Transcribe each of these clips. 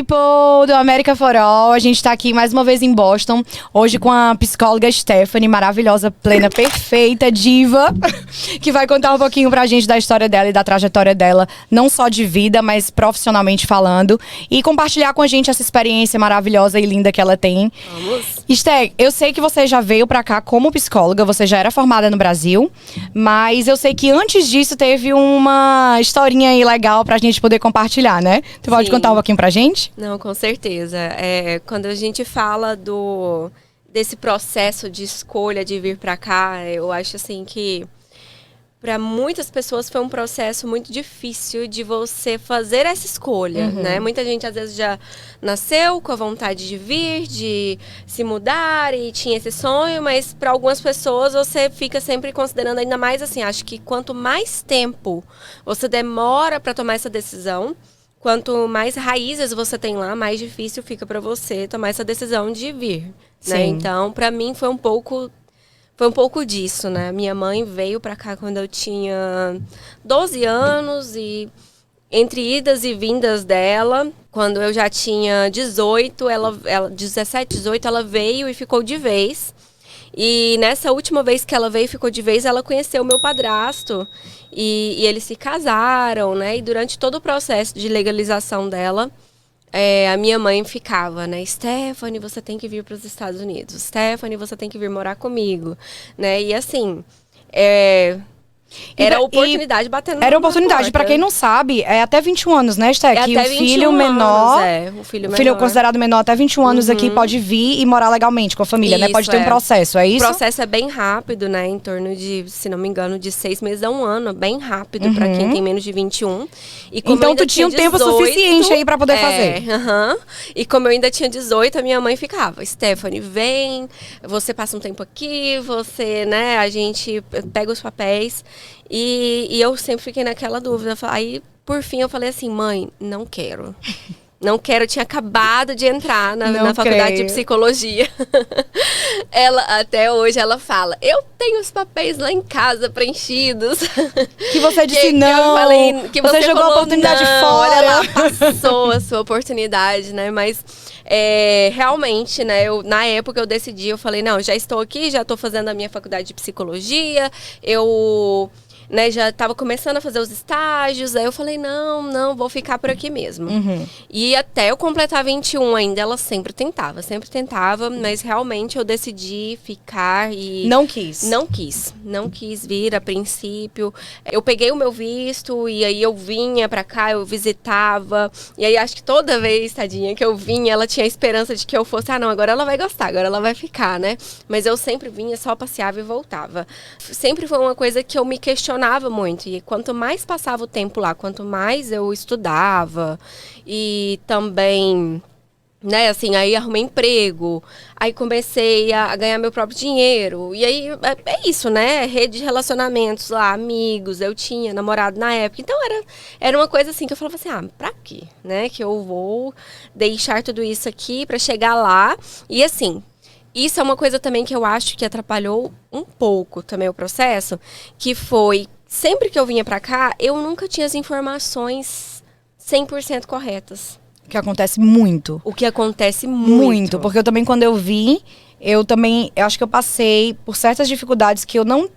people do America for All. A gente tá aqui mais uma vez em Boston, hoje com a psicóloga Stephanie, maravilhosa, plena, perfeita, diva, que vai contar um pouquinho pra gente da história dela e da trajetória dela, não só de vida, mas profissionalmente falando, e compartilhar com a gente essa experiência maravilhosa e linda que ela tem. Vamos. Steph, eu sei que você já veio pra cá como psicóloga, você já era formada no Brasil, mas eu sei que antes disso teve uma historinha aí legal pra gente poder compartilhar, né? Tu pode contar um pouquinho pra gente? Não, com certeza. Quando a gente fala desse processo de escolha de vir para cá, eu acho assim que para muitas pessoas foi um processo muito difícil de você fazer essa escolha, né? Muita gente às vezes já nasceu com a vontade de vir, de se mudar e tinha esse sonho, mas para algumas pessoas você fica sempre considerando ainda mais assim, acho que quanto mais tempo você demora para tomar essa decisão, quanto mais raízes você tem lá, mais difícil fica para você tomar essa decisão de vir, né? Então, para mim foi um pouco disso, né? Minha mãe veio para cá quando eu tinha 12 anos e entre idas e vindas dela, quando eu já tinha 18, ela 17, 18, ela veio e ficou de vez. E nessa última vez que ela veio e ficou de vez, ela conheceu o meu padrasto e eles se casaram, né? E durante todo o processo de legalização dela, a minha mãe ficava, né? Stephanie, você tem que vir para os Estados Unidos. Stephanie, você tem que vir morar comigo, né? E assim, era oportunidade batendo na Era oportunidade. Pra quem não sabe, é até 21 anos, né, Steph? É que até o filho menor, o filho menor. filho considerado menor até 21 anos aqui pode vir e morar legalmente com a família, né? Pode ter um processo, é isso? O processo é bem rápido, né? Em torno de, se não me engano, de 6 meses a 1 ano. Bem rápido pra quem tem menos de 21. E como então tu tinha um tempo suficiente aí pra poder fazer. E como eu ainda tinha 18, a minha mãe ficava, Stephanie, vem, você passa um tempo aqui, você, né, a gente pega os papéis. E eu sempre fiquei naquela dúvida. Aí, por fim, eu falei assim, mãe, não quero. Não quero, eu tinha acabado de entrar na faculdade de psicologia. Até hoje, ela fala, eu tenho os papéis lá em casa preenchidos. Que você disse não, que você jogou a oportunidade fora. Olha lá, passou a sua oportunidade, né? Mas realmente, né? Na época eu decidi, eu falei, não, já estou aqui, já estou fazendo a minha faculdade de psicologia, né, já estava começando a fazer os estágios, aí eu falei, não, vou ficar por aqui mesmo. E até eu completar 21 ainda, ela sempre tentava, mas realmente eu decidi ficar e... Não quis. Não quis vir a princípio. Eu peguei o meu visto e aí eu vinha pra cá, eu visitava, e aí acho que toda vez, tadinha, que eu vinha, ela tinha a esperança de que eu fosse, não, agora ela vai gostar, agora ela vai ficar, né? Mas eu sempre vinha, só passeava e voltava. Sempre foi uma coisa que eu me questionava muito, e quanto mais passava o tempo lá, quanto mais eu estudava e também, né, assim, aí arrumei emprego, aí comecei a ganhar meu próprio dinheiro, e aí é isso, né, rede de relacionamentos lá, amigos, eu tinha namorado na época, então era uma coisa assim que eu falava assim, pra quê, né, que eu vou deixar tudo isso aqui pra chegar lá, e assim, isso é uma coisa também que eu acho que atrapalhou um pouco também o processo, que foi, sempre que eu vinha pra cá, eu nunca tinha as informações 100% corretas. O que acontece muito. O que acontece muito. Porque eu também, quando eu vim, eu acho que eu passei por certas dificuldades que eu não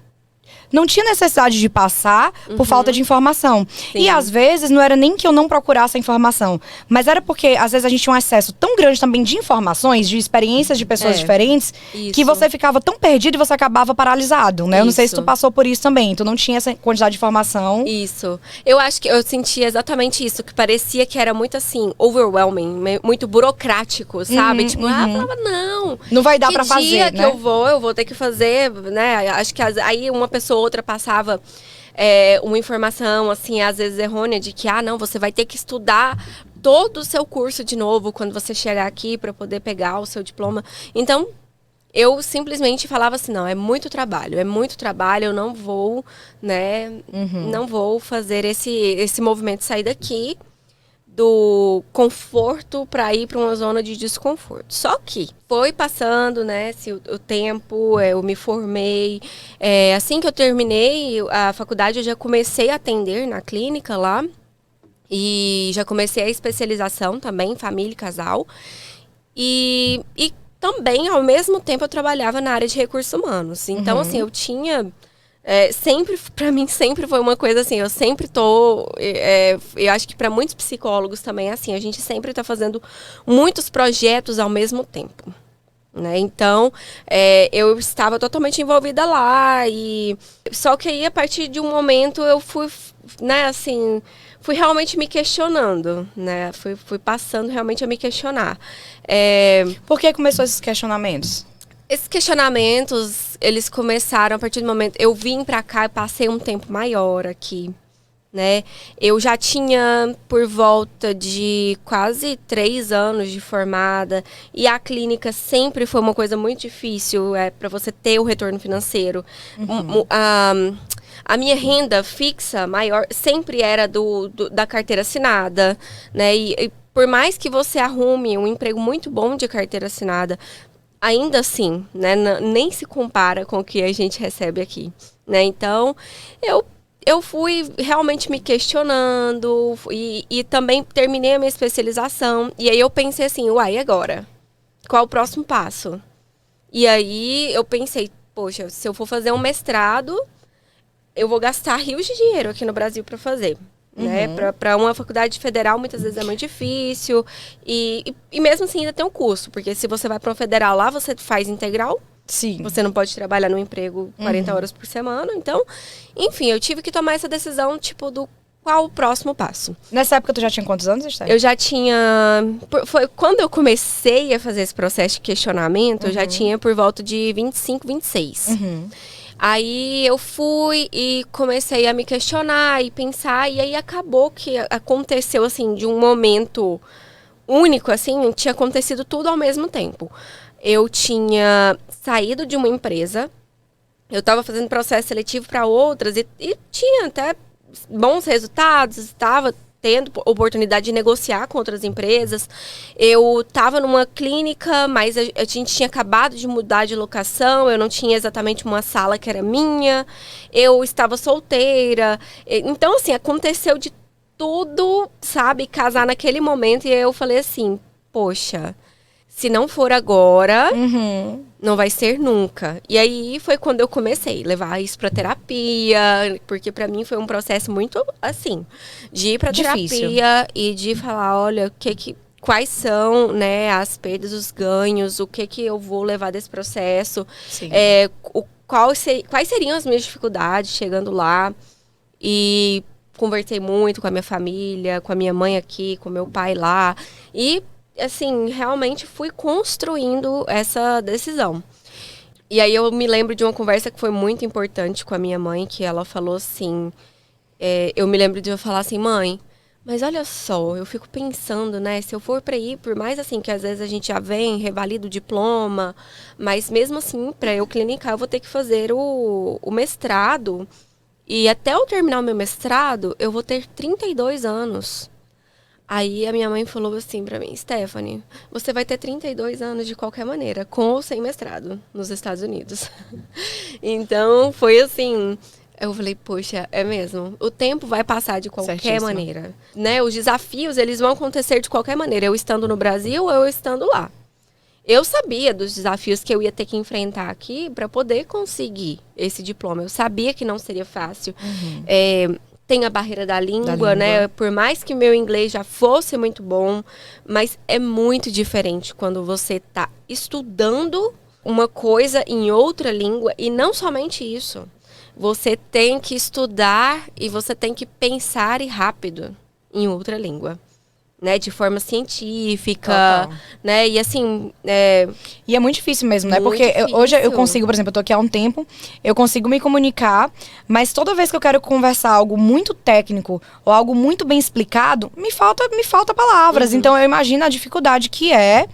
tinha necessidade de passar por falta de informação. Sim. E às vezes não era nem que eu não procurasse a informação, mas era porque às vezes a gente tinha um acesso tão grande também de informações, de experiências de pessoas diferentes, que você ficava tão perdido e você acabava paralisado, né? Eu não sei se tu passou por isso também, tu não tinha essa quantidade de informação. Isso. Eu acho que eu sentia exatamente isso, que parecia que era muito assim, overwhelming, muito burocrático, sabe? Tipo, eu falava, não vai dar pra fazer, dia que né? eu vou ter que fazer, né? Acho que aí uma pessoa ou outra passava uma informação, assim, às vezes errônea, de que, não, você vai ter que estudar todo o seu curso de novo quando você chegar aqui para poder pegar o seu diploma. Então, eu simplesmente falava assim, não, é muito trabalho, eu não vou, né, não vou fazer esse movimento, sair daqui do conforto para ir para uma zona de desconforto. Só que foi passando, né, o tempo, eu me formei. Assim que eu terminei a faculdade, eu já comecei a atender na clínica lá. E já comecei a especialização também em família e casal. E também, ao mesmo tempo, eu trabalhava na área de recursos humanos. Então, assim, eu tinha... sempre, pra mim, sempre foi uma coisa assim, eu sempre tô... eu acho que pra muitos psicólogos também é assim, a gente sempre tá fazendo muitos projetos ao mesmo tempo. Né? Então, eu estava totalmente envolvida lá. Só que aí, a partir de um momento, eu fui, né, assim... Fui realmente me questionando, né? Fui passando realmente a me questionar. Por que começou esses questionamentos? Esses questionamentos, eles começaram a partir do momento... Eu vim pra cá e passei um tempo maior aqui, né? Eu já tinha por volta de quase 3 anos de formada. E a clínica sempre foi uma coisa muito difícil para você ter o retorno financeiro. A minha renda fixa maior sempre era da carteira assinada, né? E por mais que você arrume um emprego muito bom de carteira assinada, ainda assim, né? Nem se compara com o que a gente recebe aqui, né? Então, eu fui realmente me questionando e também terminei a minha especialização. E aí eu pensei assim, uai, e agora? Qual o próximo passo? E aí eu pensei, poxa, se eu for fazer um mestrado... eu vou gastar rios de dinheiro aqui no Brasil para fazer. Né? Para uma faculdade federal, muitas vezes é muito difícil. E mesmo assim ainda tem um custo. Porque se você vai para uma federal lá, você faz integral. Sim. Você não pode trabalhar no emprego 40 horas por semana. Então, enfim, eu tive que tomar essa decisão, tipo, do qual o próximo passo. Nessa época, tu já tinha quantos anos, Esther? Eu já tinha... Foi quando eu comecei a fazer esse processo de questionamento, eu já tinha por volta de 25, 26. Aí eu fui e comecei a me questionar e pensar, e aí acabou que aconteceu, assim, de um momento único, assim, tinha acontecido tudo ao mesmo tempo. Eu tinha saído de uma empresa, eu estava fazendo processo seletivo para outras e tinha até bons resultados, estava tendo oportunidade de negociar com outras empresas. Eu estava numa clínica, mas a gente tinha acabado de mudar de locação, eu não tinha exatamente uma sala que era minha, eu estava solteira. Então, assim, aconteceu de tudo, sabe, casar naquele momento. E eu falei assim, poxa, se não for agora, não vai ser nunca. E aí foi quando eu comecei a levar isso pra terapia, porque pra mim foi um processo muito, assim, de ir pra terapia e de falar, olha, quais são, né, as perdas, os ganhos, o que eu vou levar desse processo, quais seriam as minhas dificuldades chegando lá. E conversei muito com a minha família, com a minha mãe aqui, com meu pai lá. E assim, realmente fui construindo essa decisão. E aí eu me lembro de uma conversa que foi muito importante com a minha mãe, que ela falou assim, eu me lembro de eu falar assim, mãe, mas olha só, eu fico pensando, né, se eu for para ir, por mais assim, que às vezes a gente já vem, revalida o diploma, mas mesmo assim, para eu clinicar, eu vou ter que fazer o mestrado, e até eu terminar o meu mestrado, eu vou ter 32 anos. Aí a minha mãe falou assim pra mim, Stephanie, você vai ter 32 anos de qualquer maneira, com ou sem mestrado, nos Estados Unidos. Então, foi assim, eu falei, poxa, é mesmo, o tempo vai passar de qualquer maneira. Né? Os desafios, eles vão acontecer de qualquer maneira, eu estando no Brasil ou eu estando lá. Eu sabia dos desafios que eu ia ter que enfrentar aqui para poder conseguir esse diploma. Eu sabia que não seria fácil. Tem a barreira da língua, né? Por mais que meu inglês já fosse muito bom, mas é muito diferente quando você está estudando uma coisa em outra língua e não somente isso. Você tem que estudar e você tem que pensar rápido em outra língua. Né, de forma científica, né, e assim... E é muito difícil mesmo, né, porque hoje eu consigo, por exemplo, eu tô aqui há um tempo, eu consigo me comunicar, mas toda vez que eu quero conversar algo muito técnico ou algo muito bem explicado, me falta palavras, então eu imagino a dificuldade que é,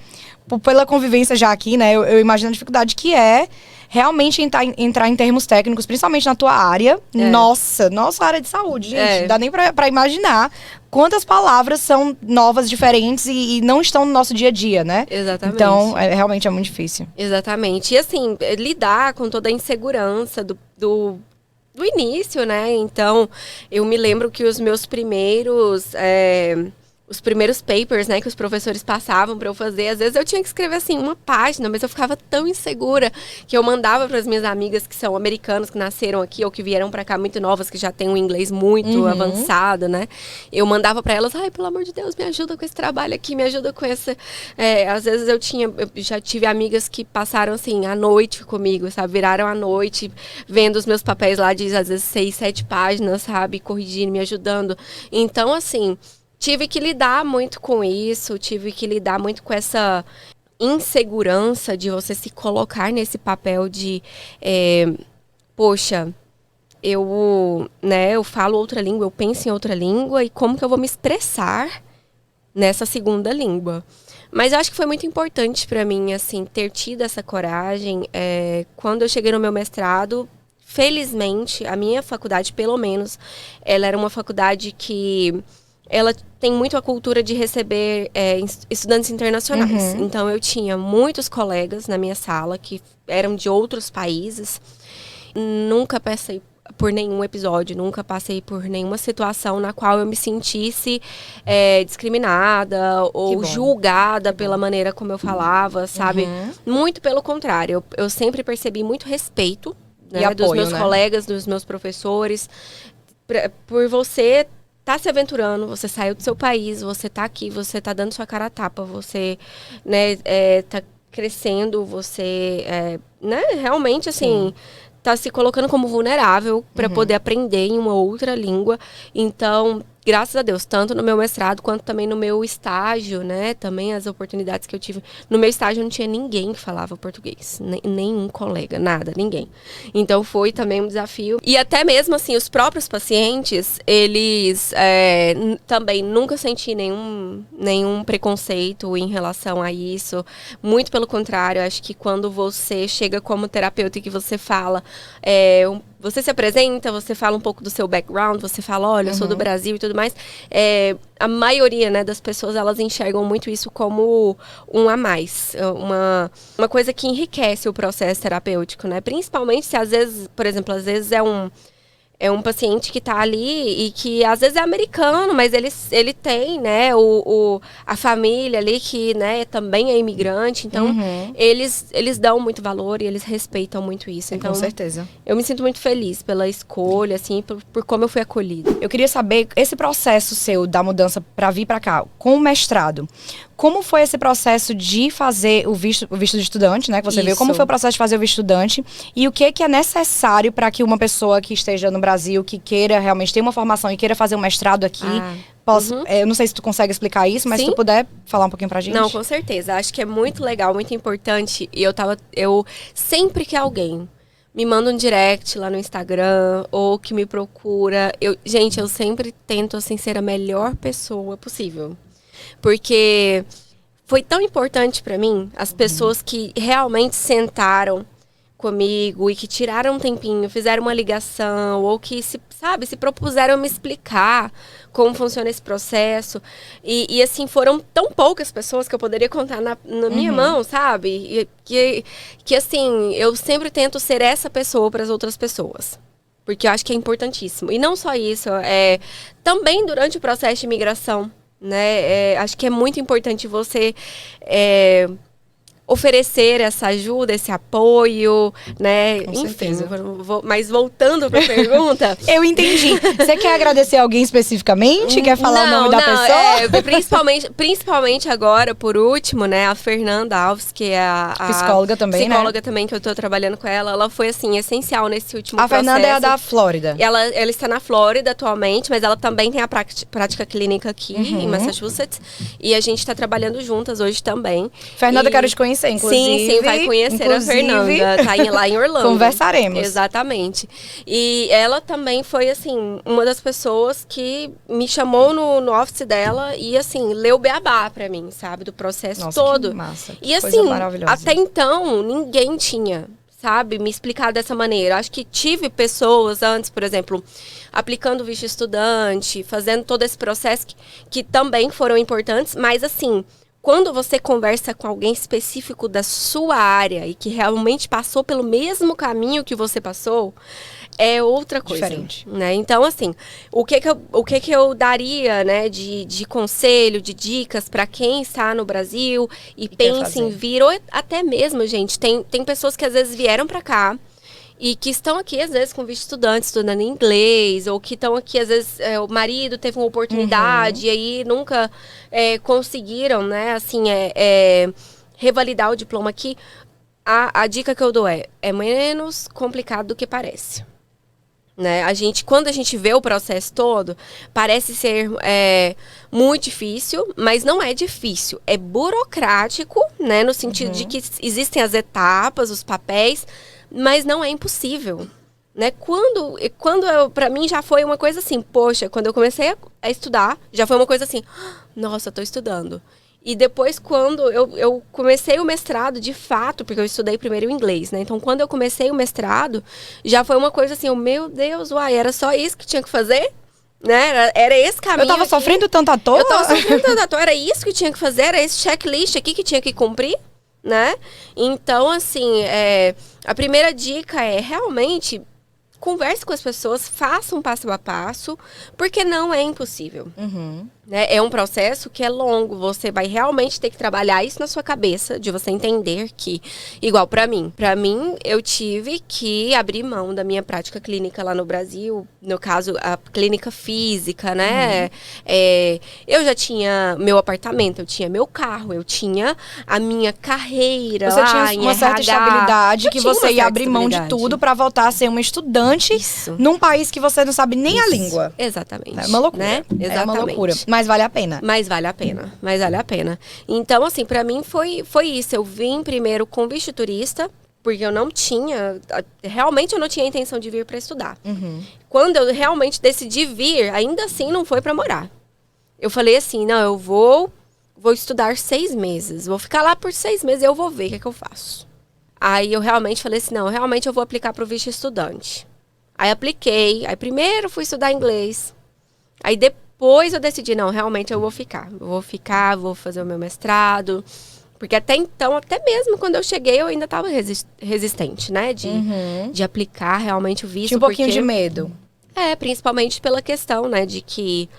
pela convivência já aqui, né, eu imagino a dificuldade que é realmente entrar em termos técnicos, principalmente na tua área. Nossa área de saúde, gente. Não dá nem pra imaginar quantas palavras são novas, diferentes e não estão no nosso dia a dia, né? Exatamente. Então, realmente é muito difícil. Exatamente. E assim, lidar com toda a insegurança do do início, né? Então, eu me lembro que os meus primeiros papers, né, que os professores passavam para eu fazer, às vezes eu tinha que escrever assim uma página, mas eu ficava tão insegura que eu mandava para as minhas amigas que são americanas, que nasceram aqui ou que vieram para cá muito novas, que já têm um inglês muito avançado, né? Eu mandava para elas, ai, pelo amor de Deus, me ajuda com esse trabalho aqui, me ajuda com esse... às vezes eu já tive amigas que passaram assim a noite comigo, sabe? Viraram a noite vendo os meus papéis lá de às vezes 6, 7 páginas, sabe? Corrigindo, me ajudando. Então, assim, tive que lidar muito com isso, tive que lidar muito com essa insegurança de você se colocar nesse papel de, poxa, eu falo outra língua, eu penso em outra língua, e como que eu vou me expressar nessa segunda língua? Mas eu acho que foi muito importante para mim, assim, ter tido essa coragem. Quando eu cheguei no meu mestrado, felizmente, a minha faculdade, pelo menos, ela era uma faculdade que ela tem muito a cultura de receber estudantes internacionais. Então, eu tinha muitos colegas na minha sala que eram de outros países. Nunca passei por nenhum episódio, nunca passei por nenhuma situação na qual eu me sentisse discriminada ou julgada pela maneira como eu falava, sabe? Muito pelo contrário. Eu sempre percebi muito respeito, né, e apoio, dos meus colegas, dos meus professores, por você tá se aventurando, você saiu do seu país, você tá aqui, você tá dando sua cara a tapa, você, né, tá crescendo, você, né, realmente, assim, tá se colocando como vulnerável para poder aprender em uma outra língua. Então, graças a Deus, tanto no meu mestrado quanto também no meu estágio, né, também as oportunidades que eu tive. No meu estágio não tinha ninguém que falava português, nenhum colega, nada, ninguém. Então foi também um desafio. E até mesmo assim, os próprios pacientes, eles também nunca senti nenhum preconceito em relação a isso. Muito pelo contrário, acho que quando você chega como terapeuta e que você fala, você se apresenta, você fala um pouco do seu background, você fala, olha, eu sou do Brasil e tudo mais. A maioria, né, das pessoas, elas enxergam muito isso como um a mais. Uma coisa que enriquece o processo terapêutico, né? Principalmente se às vezes, por exemplo, às vezes é um paciente que está ali e que às vezes é americano, mas ele tem, né, a família ali que, né, também é imigrante. Então, eles dão muito valor e eles respeitam muito isso. Então, com certeza. Eu me sinto muito feliz pela escolha, assim, por como eu fui acolhida. Eu queria saber, esse processo seu da mudança para vir para cá, com o mestrado, como foi esse processo de fazer o visto de estudante, né, que você veio? Como foi o processo de fazer o visto de estudante? E o que é necessário para que uma pessoa que esteja no Brasil, que queira realmente ter uma formação e queira fazer um mestrado aqui, eu não sei se tu consegue explicar isso, mas se tu puder falar um pouquinho pra gente. Não, com certeza. Acho que é muito legal, muito importante. E eu sempre que alguém me manda um direct lá no Instagram ou que me procura, eu sempre tento, assim, ser a melhor pessoa possível. Porque foi tão importante para mim as pessoas que realmente sentaram comigo e que tiraram um tempinho, fizeram uma ligação ou que se propuseram me explicar como funciona esse processo. E assim, foram tão poucas pessoas que eu poderia contar na minha mão, sabe? Que assim, eu sempre tento ser essa pessoa para as outras pessoas. Porque eu acho que é importantíssimo. E não só isso, também durante o processo de imigração, né? Acho que é muito importante você oferecer essa ajuda, esse apoio, né? Com Enfim, certeza. Mas voltando para a pergunta... Eu entendi. Você quer agradecer alguém especificamente? Quer falar o nome da pessoa? Principalmente agora, por último, né? A Fernanda Alves, que é a psicóloga também, psicóloga também, que eu tô trabalhando com ela. Ela foi, assim, essencial nesse último processo. A Fernanda é a da Flórida. Ela está na Flórida atualmente, mas ela também tem a prática clínica aqui, em Massachusetts. E a gente está trabalhando juntas hoje também. Fernanda, quero te conhecer, inclusive. Sim, vai conhecer a Fernanda. Tá lá em Orlando. Conversaremos. Exatamente. E ela também foi, assim, uma das pessoas que me chamou no office dela e, assim, leu beabá pra mim, sabe? Do processo todo. Que massa. E, assim, até então, ninguém tinha, sabe, me explicar dessa maneira. Acho que tive pessoas antes, por exemplo, aplicando visto estudante, fazendo todo esse processo que também foram importantes, mas, assim, quando você conversa com alguém específico da sua área e que realmente passou pelo mesmo caminho que você passou, é outra coisa. Diferente. Né? Então, assim, o que eu daria, né, de conselho, de dicas para quem está no Brasil e pensa em vir, ou até mesmo, gente, tem pessoas que às vezes vieram para cá e que estão aqui, às vezes, com visto de estudante, estudando inglês, ou que estão aqui, às vezes, o marido teve uma oportunidade e aí nunca conseguiram, né, assim, revalidar o diploma aqui. A dica que eu dou é menos complicado do que parece. Né? Quando a gente vê o processo todo, parece ser muito difícil, mas não é difícil. É burocrático, né? No sentido de que existem as etapas, os papéis, mas não é impossível. Né? Para mim já foi uma coisa assim, poxa, quando eu comecei a estudar, já foi uma coisa assim, nossa, eu tô estudando. E depois, quando eu comecei o mestrado, de fato, porque eu estudei primeiro o inglês, né? Então, quando eu comecei o mestrado, já foi uma coisa assim, meu Deus, uai, era só isso que tinha que fazer? Né? Era esse caminho. Eu tava sofrendo tanto à toa? Eu tava sofrendo tanto à toa, era isso que tinha que fazer, era esse checklist aqui que tinha que cumprir, né? Então, assim, a primeira dica é realmente converse com as pessoas, faça um passo a passo, porque não é impossível. Né? É um processo que é longo, você vai realmente ter que trabalhar isso na sua cabeça, de você entender que, igual para mim, eu tive que abrir mão da minha prática clínica lá no Brasil, no caso, a clínica física, né? Eu já tinha meu apartamento, eu tinha meu carro, eu tinha a minha carreira. Você lá, tinha uma certa estabilidade, que você ia abrir mão de tudo para voltar a ser uma estudante num país que você não sabe nem a língua. Exatamente. É uma loucura. Né? Exatamente. É uma loucura. Mas vale a pena. Mas vale a pena. Então, assim, pra mim foi isso. Eu vim primeiro com visto de turista, porque eu não tinha... Realmente eu não tinha a intenção de vir pra estudar. Quando eu realmente decidi vir, ainda assim não foi pra morar. Eu falei assim, não, eu vou estudar 6 meses. Vou ficar lá por 6 meses e eu vou ver o que eu faço. Aí eu realmente falei assim, não, realmente eu vou aplicar pro visto de estudante. Aí apliquei. Aí primeiro fui estudar inglês. Aí depois eu decidi, não, realmente eu vou ficar. Vou fazer o meu mestrado. Porque até então, até mesmo quando eu cheguei, eu ainda estava resistente, né? De aplicar realmente o visto. Tinha um pouquinho de medo. Principalmente pela questão, né? De que,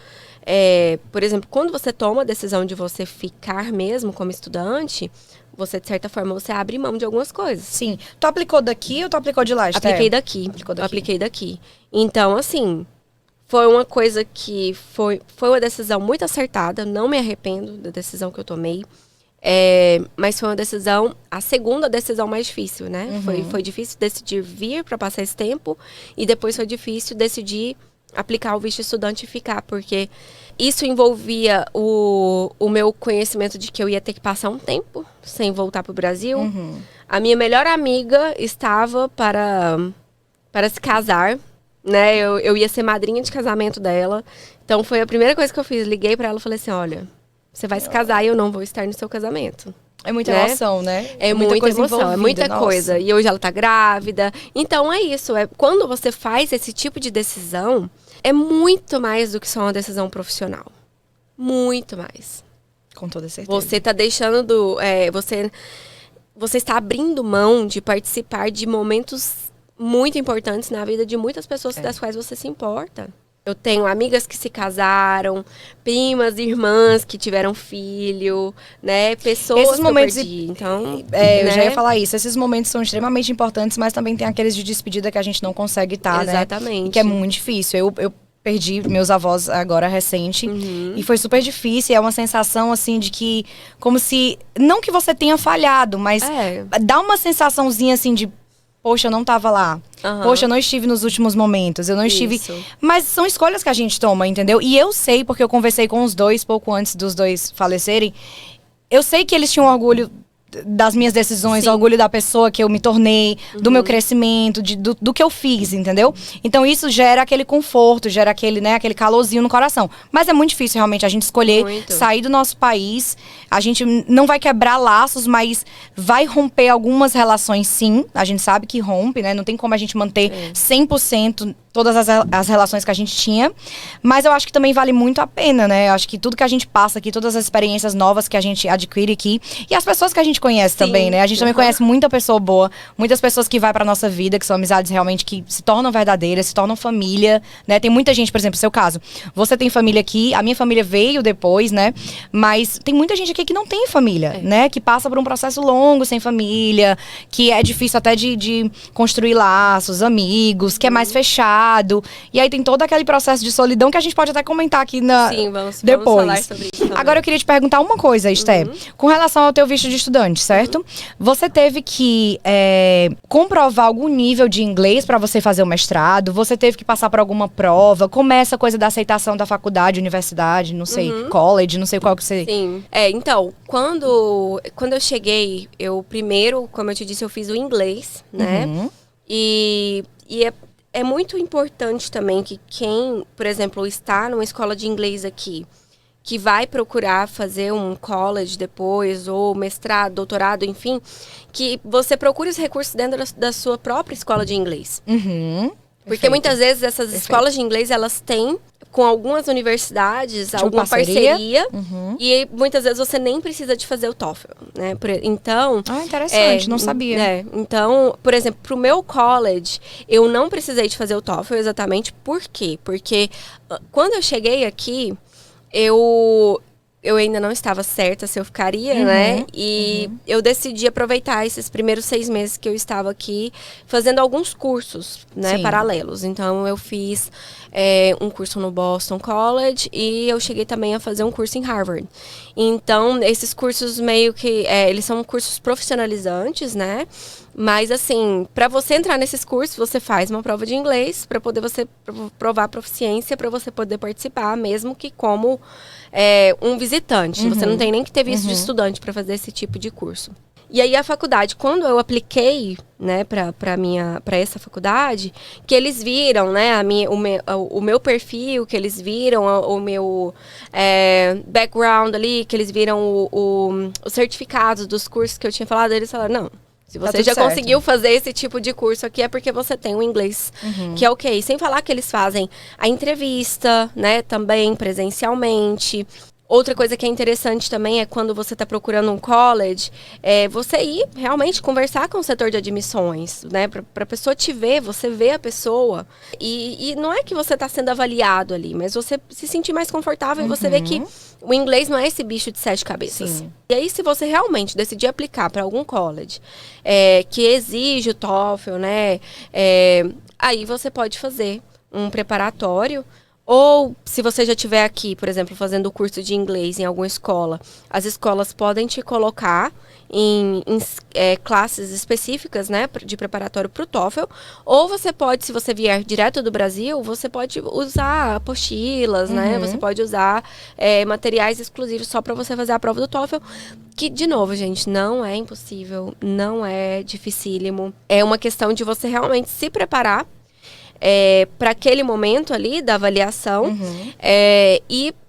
por exemplo, quando você toma a decisão de você ficar mesmo como estudante, você, de certa forma, você abre mão de algumas coisas. Sim. Tu aplicou daqui ou tu aplicou de lá, Esther? Apliquei daqui. Então, assim... Foi uma coisa que foi uma decisão muito acertada. Não me arrependo da decisão que eu tomei. Mas foi a segunda decisão mais difícil, né? Foi difícil decidir vir para passar esse tempo. E depois foi difícil decidir aplicar o visto estudante e ficar. Porque isso envolvia o meu conhecimento de que eu ia ter que passar um tempo sem voltar para o Brasil. A minha melhor amiga estava para se casar. Né, eu ia ser madrinha de casamento dela. Então foi a primeira coisa que eu fiz. Liguei pra ela e falei assim, olha, você vai se casar e eu não vou estar no seu casamento. É muita emoção, né? É muita emoção, é muita coisa. E hoje ela tá grávida. Então é isso. Quando você faz esse tipo de decisão, é muito mais do que só uma decisão profissional. Muito mais. Com toda certeza. Você tá deixando você está abrindo mão de participar de momentos muito importantes na vida de muitas pessoas das quais você se importa. Eu tenho amigas que se casaram, primas, irmãs que tiveram filho, né? Pessoas esses momentos que eu perdi. Então, eu já ia falar isso. Esses momentos são extremamente importantes, mas também tem aqueles de despedida que a gente não consegue estar, né? Exatamente. Que é muito difícil. Eu perdi meus avós agora recente e foi super difícil. É uma sensação assim de que, como se, não que você tenha falhado, mas dá uma sensaçãozinha assim de, poxa, eu não tava lá. Poxa, eu não estive nos últimos momentos. Eu não estive... Mas são escolhas que a gente toma, entendeu? E eu sei, porque eu conversei com os dois pouco antes dos dois falecerem. Eu sei que eles tinham orgulho das minhas decisões, orgulho da pessoa que eu me tornei, do meu crescimento, do que eu fiz, entendeu? Então isso gera aquele conforto, gera aquele, né, aquele calorzinho no coração. Mas é muito difícil realmente a gente escolher sair do nosso país. A gente não vai quebrar laços, mas vai romper algumas relações, sim. A gente sabe que rompe, né? Não tem como a gente manter 100% todas as relações que a gente tinha. Mas eu acho que também vale muito a pena, né? Eu acho que tudo que a gente passa aqui, todas as experiências novas que a gente adquire aqui, e as pessoas que a gente conhece também, né? A gente também conhece muita pessoa boa, muitas pessoas que vai pra nossa vida, que são amizades realmente que se tornam verdadeiras, se tornam família, né? Tem muita gente, por exemplo, no seu caso, você tem família aqui, a minha família veio depois, né? Mas tem muita gente aqui que não tem família, né? Que passa por um processo longo sem família, que é difícil até de construir laços, amigos, que é mais fechado. E aí tem todo aquele processo de solidão que a gente pode até comentar aqui depois. Vamos falar sobre isso também. Agora eu queria te perguntar uma coisa, Esté. Com relação ao teu visto de estudante, certo? Você teve que comprovar algum nível de inglês para você fazer o mestrado? Você teve que passar por alguma prova? Como é essa coisa da aceitação da faculdade, universidade, não sei, college, não sei qual que você... Sim. Então, quando eu cheguei, eu primeiro, como eu te disse, eu fiz o inglês, né? E é muito importante também que quem, por exemplo, está numa escola de inglês aqui, que vai procurar fazer um college depois, ou mestrado, doutorado, enfim, que você procure os recursos dentro da sua própria escola de inglês. Porque muitas vezes essas escolas de inglês, elas têm com algumas universidades, alguma parceria e muitas vezes você nem precisa de fazer o TOEFL, né? Então... interessante, não sabia. Então, por exemplo, pro meu college, eu não precisei de fazer o TOEFL exatamente por quê? Porque quando eu cheguei aqui, eu ainda não estava certa se eu ficaria, né? E eu decidi aproveitar esses primeiros 6 meses que eu estava aqui, fazendo alguns cursos, né, paralelos. Então, eu fiz um curso no Boston College e eu cheguei também a fazer um curso em Harvard. Então, esses cursos meio que... eles são cursos profissionalizantes, né? Mas, assim, para você entrar nesses cursos, você faz uma prova de inglês para poder você provar a proficiência, para você poder participar, mesmo que como um visitante. Você não tem nem que ter visto de estudante para fazer esse tipo de curso. E aí, a faculdade, quando eu apliquei, né, para essa faculdade, que eles viram, né, o meu perfil, que eles viram o meu background ali, que eles viram os certificados dos cursos que eu tinha falado, eles falaram, não, se você já conseguiu fazer esse tipo de curso aqui, é porque você tem o inglês, que é ok. Sem falar que eles fazem a entrevista, né, também presencialmente. Outra coisa que é interessante também é quando você está procurando um college, você ir realmente conversar com o setor de admissões, né? Para a pessoa te ver, você vê a pessoa. E não é que você está sendo avaliado ali, mas você se sentir mais confortável e você vê que o inglês não é esse bicho de 7 cabeças. Sim. E aí, se você realmente decidir aplicar para algum college que exige o TOEFL, né? Aí você pode fazer um preparatório. Ou, se você já estiver aqui, por exemplo, fazendo o curso de inglês em alguma escola, as escolas podem te colocar em classes específicas, né, de preparatório para o TOEFL. Ou você pode, se você vier direto do Brasil, você pode usar apostilas, né? Você pode usar materiais exclusivos só para você fazer a prova do TOEFL. Que, de novo, gente, não é impossível, não é dificílimo. É uma questão de você realmente se preparar para aquele momento ali da avaliação.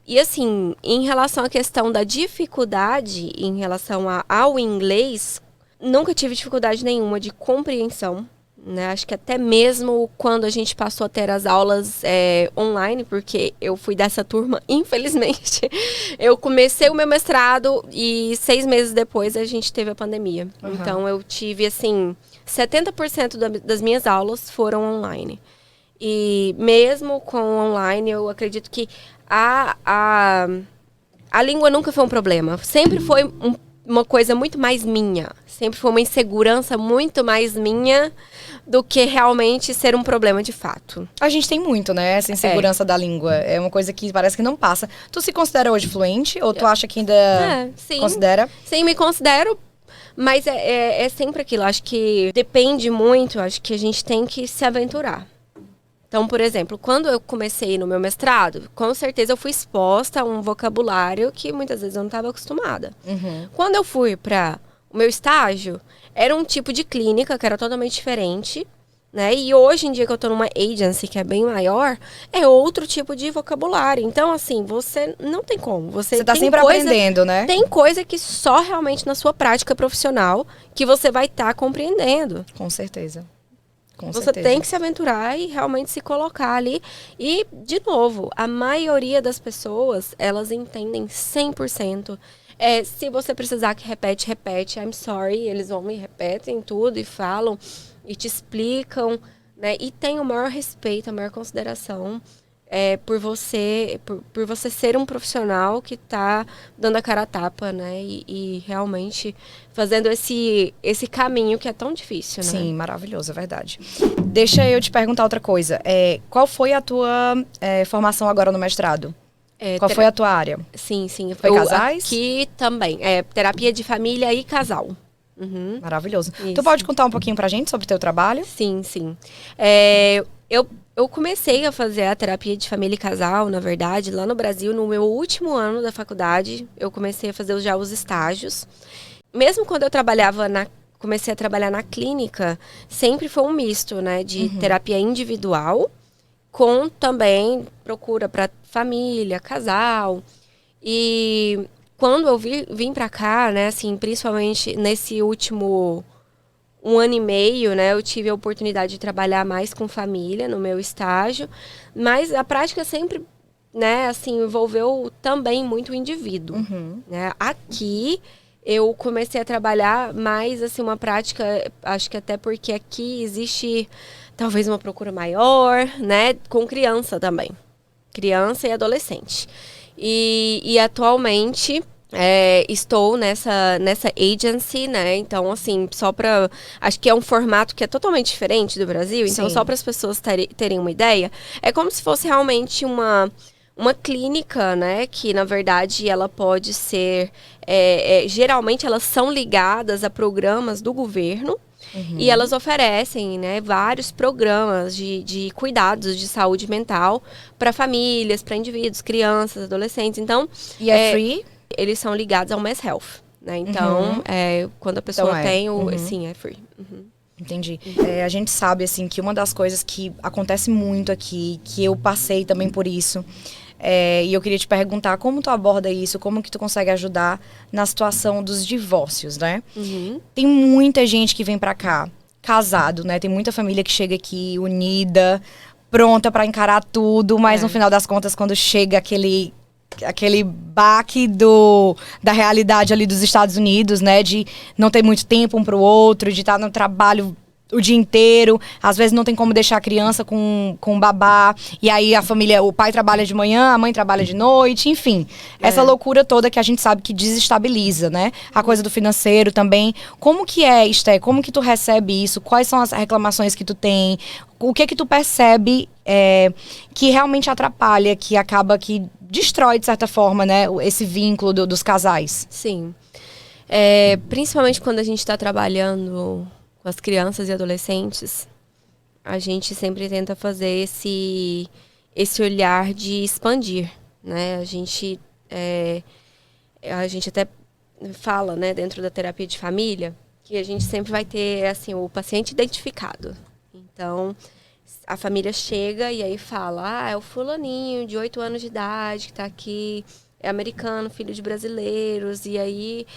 E assim, em relação à questão da dificuldade em relação ao inglês, nunca tive dificuldade nenhuma de compreensão, né? Acho que até mesmo quando a gente passou a ter as aulas online, porque eu fui dessa turma, infelizmente. Eu comecei o meu mestrado e 6 meses depois a gente teve a pandemia. Então eu tive, assim, 70% das minhas aulas foram online. E mesmo com online, eu acredito que a língua nunca foi um problema. Sempre foi uma coisa muito mais minha. Sempre foi uma insegurança muito mais minha do que realmente ser um problema de fato. A gente tem muito, né? Essa insegurança da língua. É uma coisa que parece que não passa. Tu se considera hoje fluente? Ou tu acha que ainda sim. Considera? Sim, me considero. Mas é sempre aquilo. Acho que depende muito. Acho que a gente tem que se aventurar. Então, por exemplo, quando eu comecei no meu mestrado, com certeza eu fui exposta a um vocabulário que muitas vezes eu não estava acostumada. Quando eu fui para o meu estágio, era um tipo de clínica que era totalmente diferente, né? E hoje em dia que eu estou numa agency que é bem maior, é outro tipo de vocabulário. Então, assim, você não tem como. Você tá sempre aprendendo, né? Tem coisa que só realmente na sua prática profissional que você vai estar compreendendo. Com certeza. Com Você certeza. tem que se aventurar e realmente se colocar ali. E, de novo, a maioria das pessoas, elas entendem 100%. Se você precisar que repete, repete. I'm sorry. Eles vão e repetem tudo e falam e te explicam, né? E tem o maior respeito, a maior consideração por você ser um profissional que está dando a cara a tapa, né? E realmente fazendo esse caminho que é tão difícil, né? Sim, maravilhoso, é verdade. Deixa eu te perguntar outra coisa. Qual foi a tua formação agora no mestrado? Qual foi a tua área? Sim. Foi casais? Aqui também. Terapia de família e casal. Uhum. Maravilhoso. Isso. Tu pode contar um pouquinho pra gente sobre o teu trabalho? Sim. Eu comecei a fazer a terapia de família e casal, na verdade, lá no Brasil, no meu último ano da faculdade. Eu comecei a fazer já os estágios. Mesmo quando eu comecei a trabalhar na clínica, sempre foi um misto, né? De terapia individual, com também procura para família, casal. E quando eu vim para cá, né? Assim, principalmente nesse último 1 ano e meio, né, eu tive a oportunidade de trabalhar mais com família no meu estágio, mas a prática sempre, né, assim, envolveu também muito o indivíduo, né? Aqui eu comecei a trabalhar mais, assim, uma prática, acho que até porque aqui existe talvez uma procura maior, né, com criança também, criança e adolescente. E atualmente estou nessa agency, né? Então, assim, acho que é um formato que é totalmente diferente do Brasil. Então, Sim. só para as pessoas terem uma ideia, é como se fosse realmente uma clínica, né? Que, na verdade, ela pode ser... geralmente, elas são ligadas a programas do governo. E elas oferecem, né, vários programas de cuidados de saúde mental para famílias, para indivíduos, crianças, adolescentes. Então, E é free? Eles são ligados ao Mass Health, né? Então, quando a pessoa tem sim, é free. Entendi. A gente sabe, assim, que uma das coisas que acontece muito aqui, que eu passei também por isso, e eu queria te perguntar como tu aborda isso, como que tu consegue ajudar na situação dos divórcios, né? Tem muita gente que vem pra cá, casado, né? Tem muita família que chega aqui unida, pronta pra encarar tudo, mas no final das contas, quando chega aquele baque da realidade ali dos Estados Unidos, né? De não ter muito tempo um pro outro, de estar no trabalho o dia inteiro, às vezes não tem como deixar a criança com um babá, e aí a família, o pai trabalha de manhã, a mãe trabalha de noite, enfim. Essa loucura toda que a gente sabe que desestabiliza, né? A coisa do financeiro também. Como que Esté? Como que tu recebe isso? Quais são as reclamações que tu tem? O que é que tu percebe que realmente atrapalha, que acaba que destrói, de certa forma, né, esse vínculo dos casais? Sim. Principalmente quando a gente está trabalhando com as crianças e adolescentes, a gente sempre tenta fazer esse olhar de expandir, né? A gente até fala, né, dentro da terapia de família, que a gente sempre vai ter, assim, o paciente identificado. Então, a família chega e aí fala, é o fulaninho de 8 anos de idade que está aqui, é americano, filho de brasileiros, e aí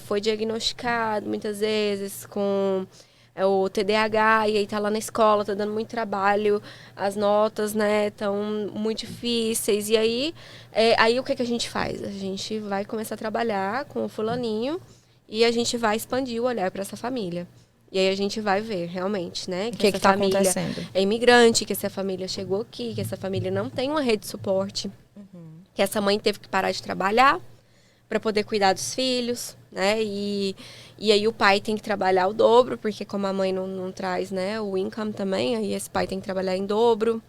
foi diagnosticado muitas vezes com o TDAH, e aí tá lá na escola, tá dando muito trabalho, as notas, né, estão muito difíceis, e aí o que a gente faz? A gente vai começar a trabalhar com o fulaninho e a gente vai expandir o olhar para essa família. E aí a gente vai ver realmente, né, que tá acontecendo? É imigrante, que essa família chegou aqui, que essa família não tem uma rede de suporte, que essa mãe teve que parar de trabalhar para poder cuidar dos filhos, né? E aí o pai tem que trabalhar o dobro, porque como a mãe não traz, né, o income também, aí esse pai tem que trabalhar em dobro.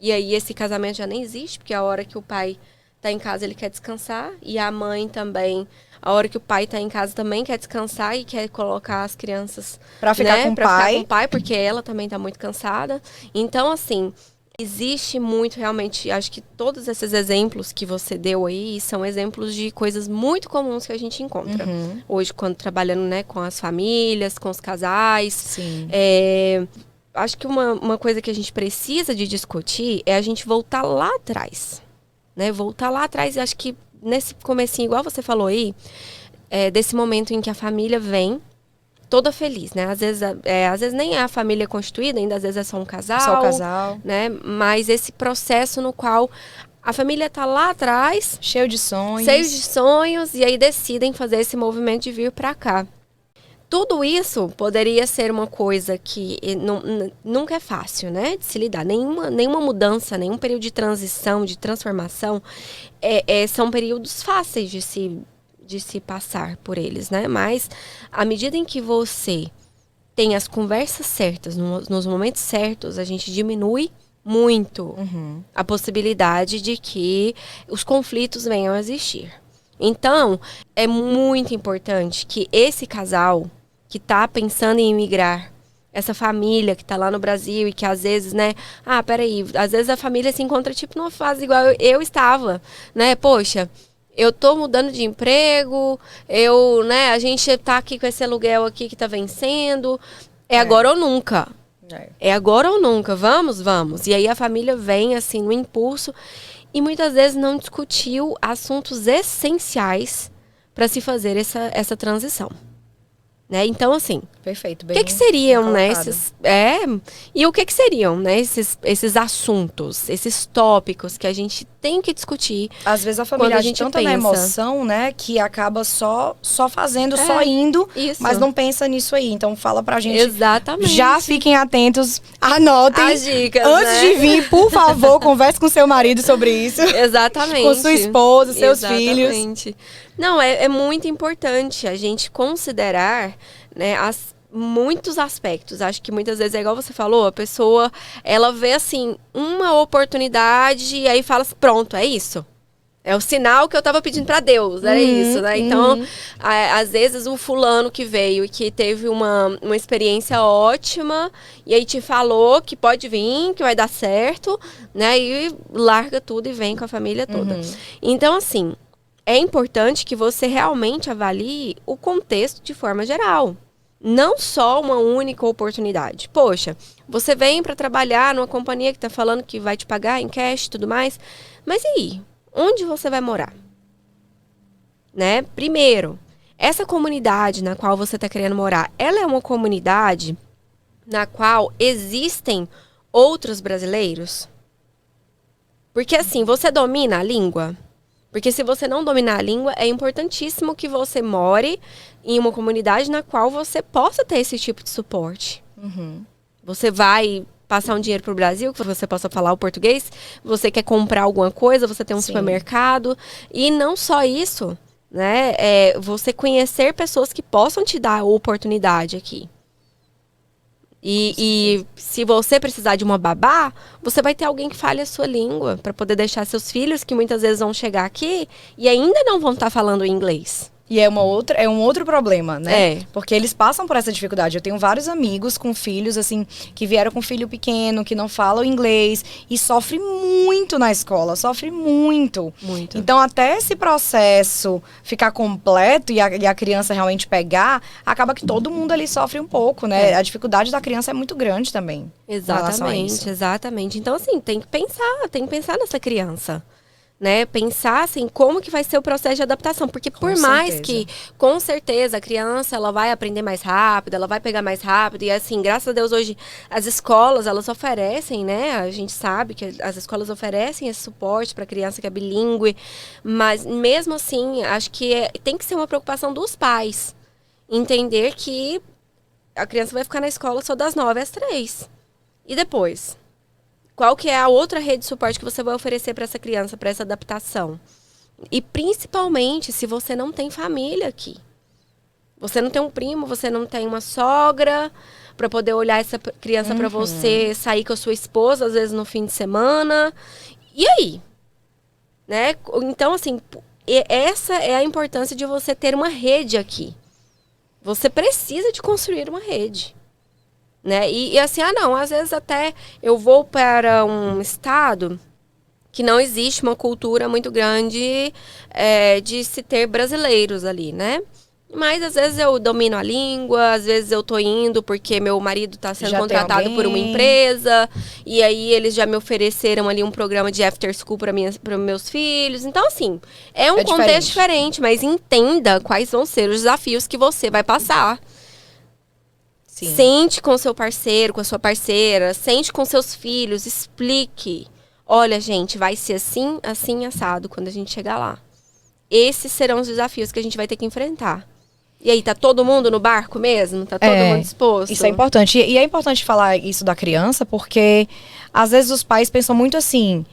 E aí esse casamento já nem existe, porque a hora que o pai tá em casa ele quer descansar, e a mãe também, a hora que o pai tá em casa também quer descansar e quer colocar as crianças pra ficar, né, com, ficar com o pai, porque ela também tá muito cansada. Então, assim, existe muito, realmente, acho que todos esses exemplos que você deu aí são exemplos de coisas muito comuns que a gente encontra hoje, quando trabalhando, né, com as famílias, com os casais. Sim. Acho que uma coisa que a gente precisa de discutir é a gente voltar lá atrás, né? Voltar lá atrás, acho que nesse comecinho, igual você falou aí, desse momento em que a família vem toda feliz, né? Às vezes nem é a família constituída, ainda às vezes é só um casal. Só o casal. Né? Mas esse processo no qual a família tá lá atrás. Cheio de sonhos. E aí decidem fazer esse movimento de vir para cá. Tudo isso poderia ser uma coisa que nunca é fácil, né, de se lidar. Nenhuma mudança, nenhum período de transição, de transformação, são períodos fáceis de se passar por eles, né? Mas, à medida em que você tem as conversas certas, nos momentos certos, a gente diminui muito a possibilidade de que os conflitos venham a existir. Então, é muito importante que esse casal que está pensando em imigrar, essa família que está lá no Brasil e que às vezes, né, peraí, às vezes a família se encontra tipo numa fase igual eu estava, né, poxa, eu tô mudando de emprego, a gente tá aqui com esse aluguel aqui que tá vencendo, agora ou nunca. É agora ou nunca, vamos. E aí a família vem assim no impulso e muitas vezes não discutiu assuntos essenciais para se fazer essa transição. Né? Então, assim, perfeito, o que seriam, né, e o que seriam, né, esses assuntos, esses tópicos que a gente tem que discutir. Às vezes a família age tanto na emoção, né, que acaba só fazendo, só indo, mas não pensa nisso aí. Então fala pra gente. Exatamente. Já fiquem atentos, anotem. As dicas, antes de vir, por favor, converse com seu marido sobre isso. Exatamente. Com sua esposa, seus filhos. Não, é muito importante a gente considerar, né, muitos aspectos. Acho que muitas vezes é igual você falou, a pessoa, ela vê assim, uma oportunidade e aí fala assim, pronto, é isso. É o sinal que eu tava pedindo para Deus, era isso, né? Então, às vezes o fulano que veio e que teve uma experiência ótima e aí te falou que pode vir, que vai dar certo, né? E larga tudo e vem com a família toda. Então, assim, é importante que você realmente avalie o contexto de forma geral. Não só uma única oportunidade. Poxa, você vem para trabalhar numa companhia que está falando que vai te pagar em cash e tudo mais. Mas e aí? Onde você vai morar? Né? Primeiro, essa comunidade na qual você está querendo morar, ela é uma comunidade na qual existem outros brasileiros? Porque assim, você domina a língua? Porque se você não dominar a língua, é importantíssimo que você more em uma comunidade na qual você possa ter esse tipo de suporte. Você vai passar um dinheiro para o Brasil, que você possa falar o português, você quer comprar alguma coisa, você tem um supermercado. E não só isso, né? Você conhecer pessoas que possam te dar a oportunidade aqui. E se você precisar de uma babá, você vai ter alguém que fale a sua língua para poder deixar seus filhos, que muitas vezes vão chegar aqui e ainda não vão estar falando inglês. E é um outro problema, né? Porque eles passam por essa dificuldade. Eu tenho vários amigos com filhos, assim, que vieram com filho pequeno, que não falam inglês e sofre muito na escola, sofre muito. Muito. Então, até esse processo ficar completo e a criança realmente pegar, acaba que todo mundo ali sofre um pouco, né? A dificuldade da criança é muito grande também. Exatamente. Então, assim, tem que pensar nessa criança. Né, pensar assim, como que vai ser o processo de adaptação, porque por mais que, com certeza, a criança ela vai aprender mais rápido, ela vai pegar mais rápido, e assim, graças a Deus hoje as escolas, elas oferecem, né, a gente sabe que as escolas oferecem esse suporte para a criança que é bilíngue, mas mesmo assim, acho que tem que ser uma preocupação dos pais, entender que a criança vai ficar na escola só das 9 às 3, e depois? Qual que é a outra rede de suporte que você vai oferecer para essa criança, para essa adaptação? E principalmente se você não tem família aqui. Você não tem um primo, você não tem uma sogra para poder olhar essa criança para você, sair com a sua esposa, às vezes no fim de semana. E aí? Né? Então, assim, essa é a importância de você ter uma rede aqui. Você precisa de construir uma rede. Né? E assim, às vezes até eu vou para um estado que não existe uma cultura muito grande de se ter brasileiros ali, né? Mas às vezes eu domino a língua, às vezes eu tô indo porque meu marido está sendo contratado por uma empresa, e aí eles já me ofereceram ali um programa de after school para meus filhos. Então, assim, é um contexto diferente, mas entenda quais vão ser os desafios que você vai passar. Sim. Sente com seu parceiro, com a sua parceira, sente com seus filhos, explique. Olha, gente, vai ser assim, assim, assado quando a gente chegar lá. Esses serão os desafios que a gente vai ter que enfrentar. E aí, tá todo mundo no barco mesmo? Tá todo mundo disposto? Isso é importante. E é importante falar isso da criança, porque às vezes os pais pensam muito assim: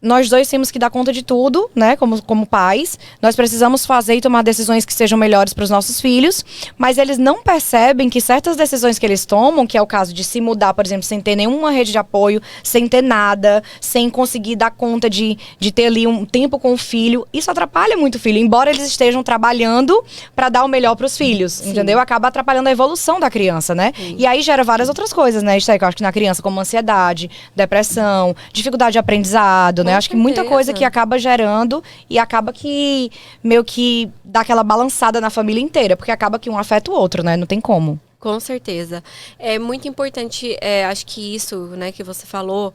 nós dois temos que dar conta de tudo, né? Como pais. Nós precisamos fazer e tomar decisões que sejam melhores para os nossos filhos. Mas eles não percebem que certas decisões que eles tomam, que é o caso de se mudar, por exemplo, sem ter nenhuma rede de apoio, sem ter nada, sem conseguir dar conta de ter ali um tempo com o filho, isso atrapalha muito o filho. Embora eles estejam trabalhando para dar o melhor para os filhos, Sim. entendeu? Acaba atrapalhando a evolução da criança, né? Sim. E aí gera várias outras coisas, né, Esther? Eu acho que na criança, como ansiedade, depressão, dificuldade de aprendizado, né? Acho que muita coisa que acaba gerando e acaba que meio que dá aquela balançada na família inteira, porque acaba que um afeta o outro, né? Não tem como. Com certeza. É muito importante, acho que isso, né, que você falou,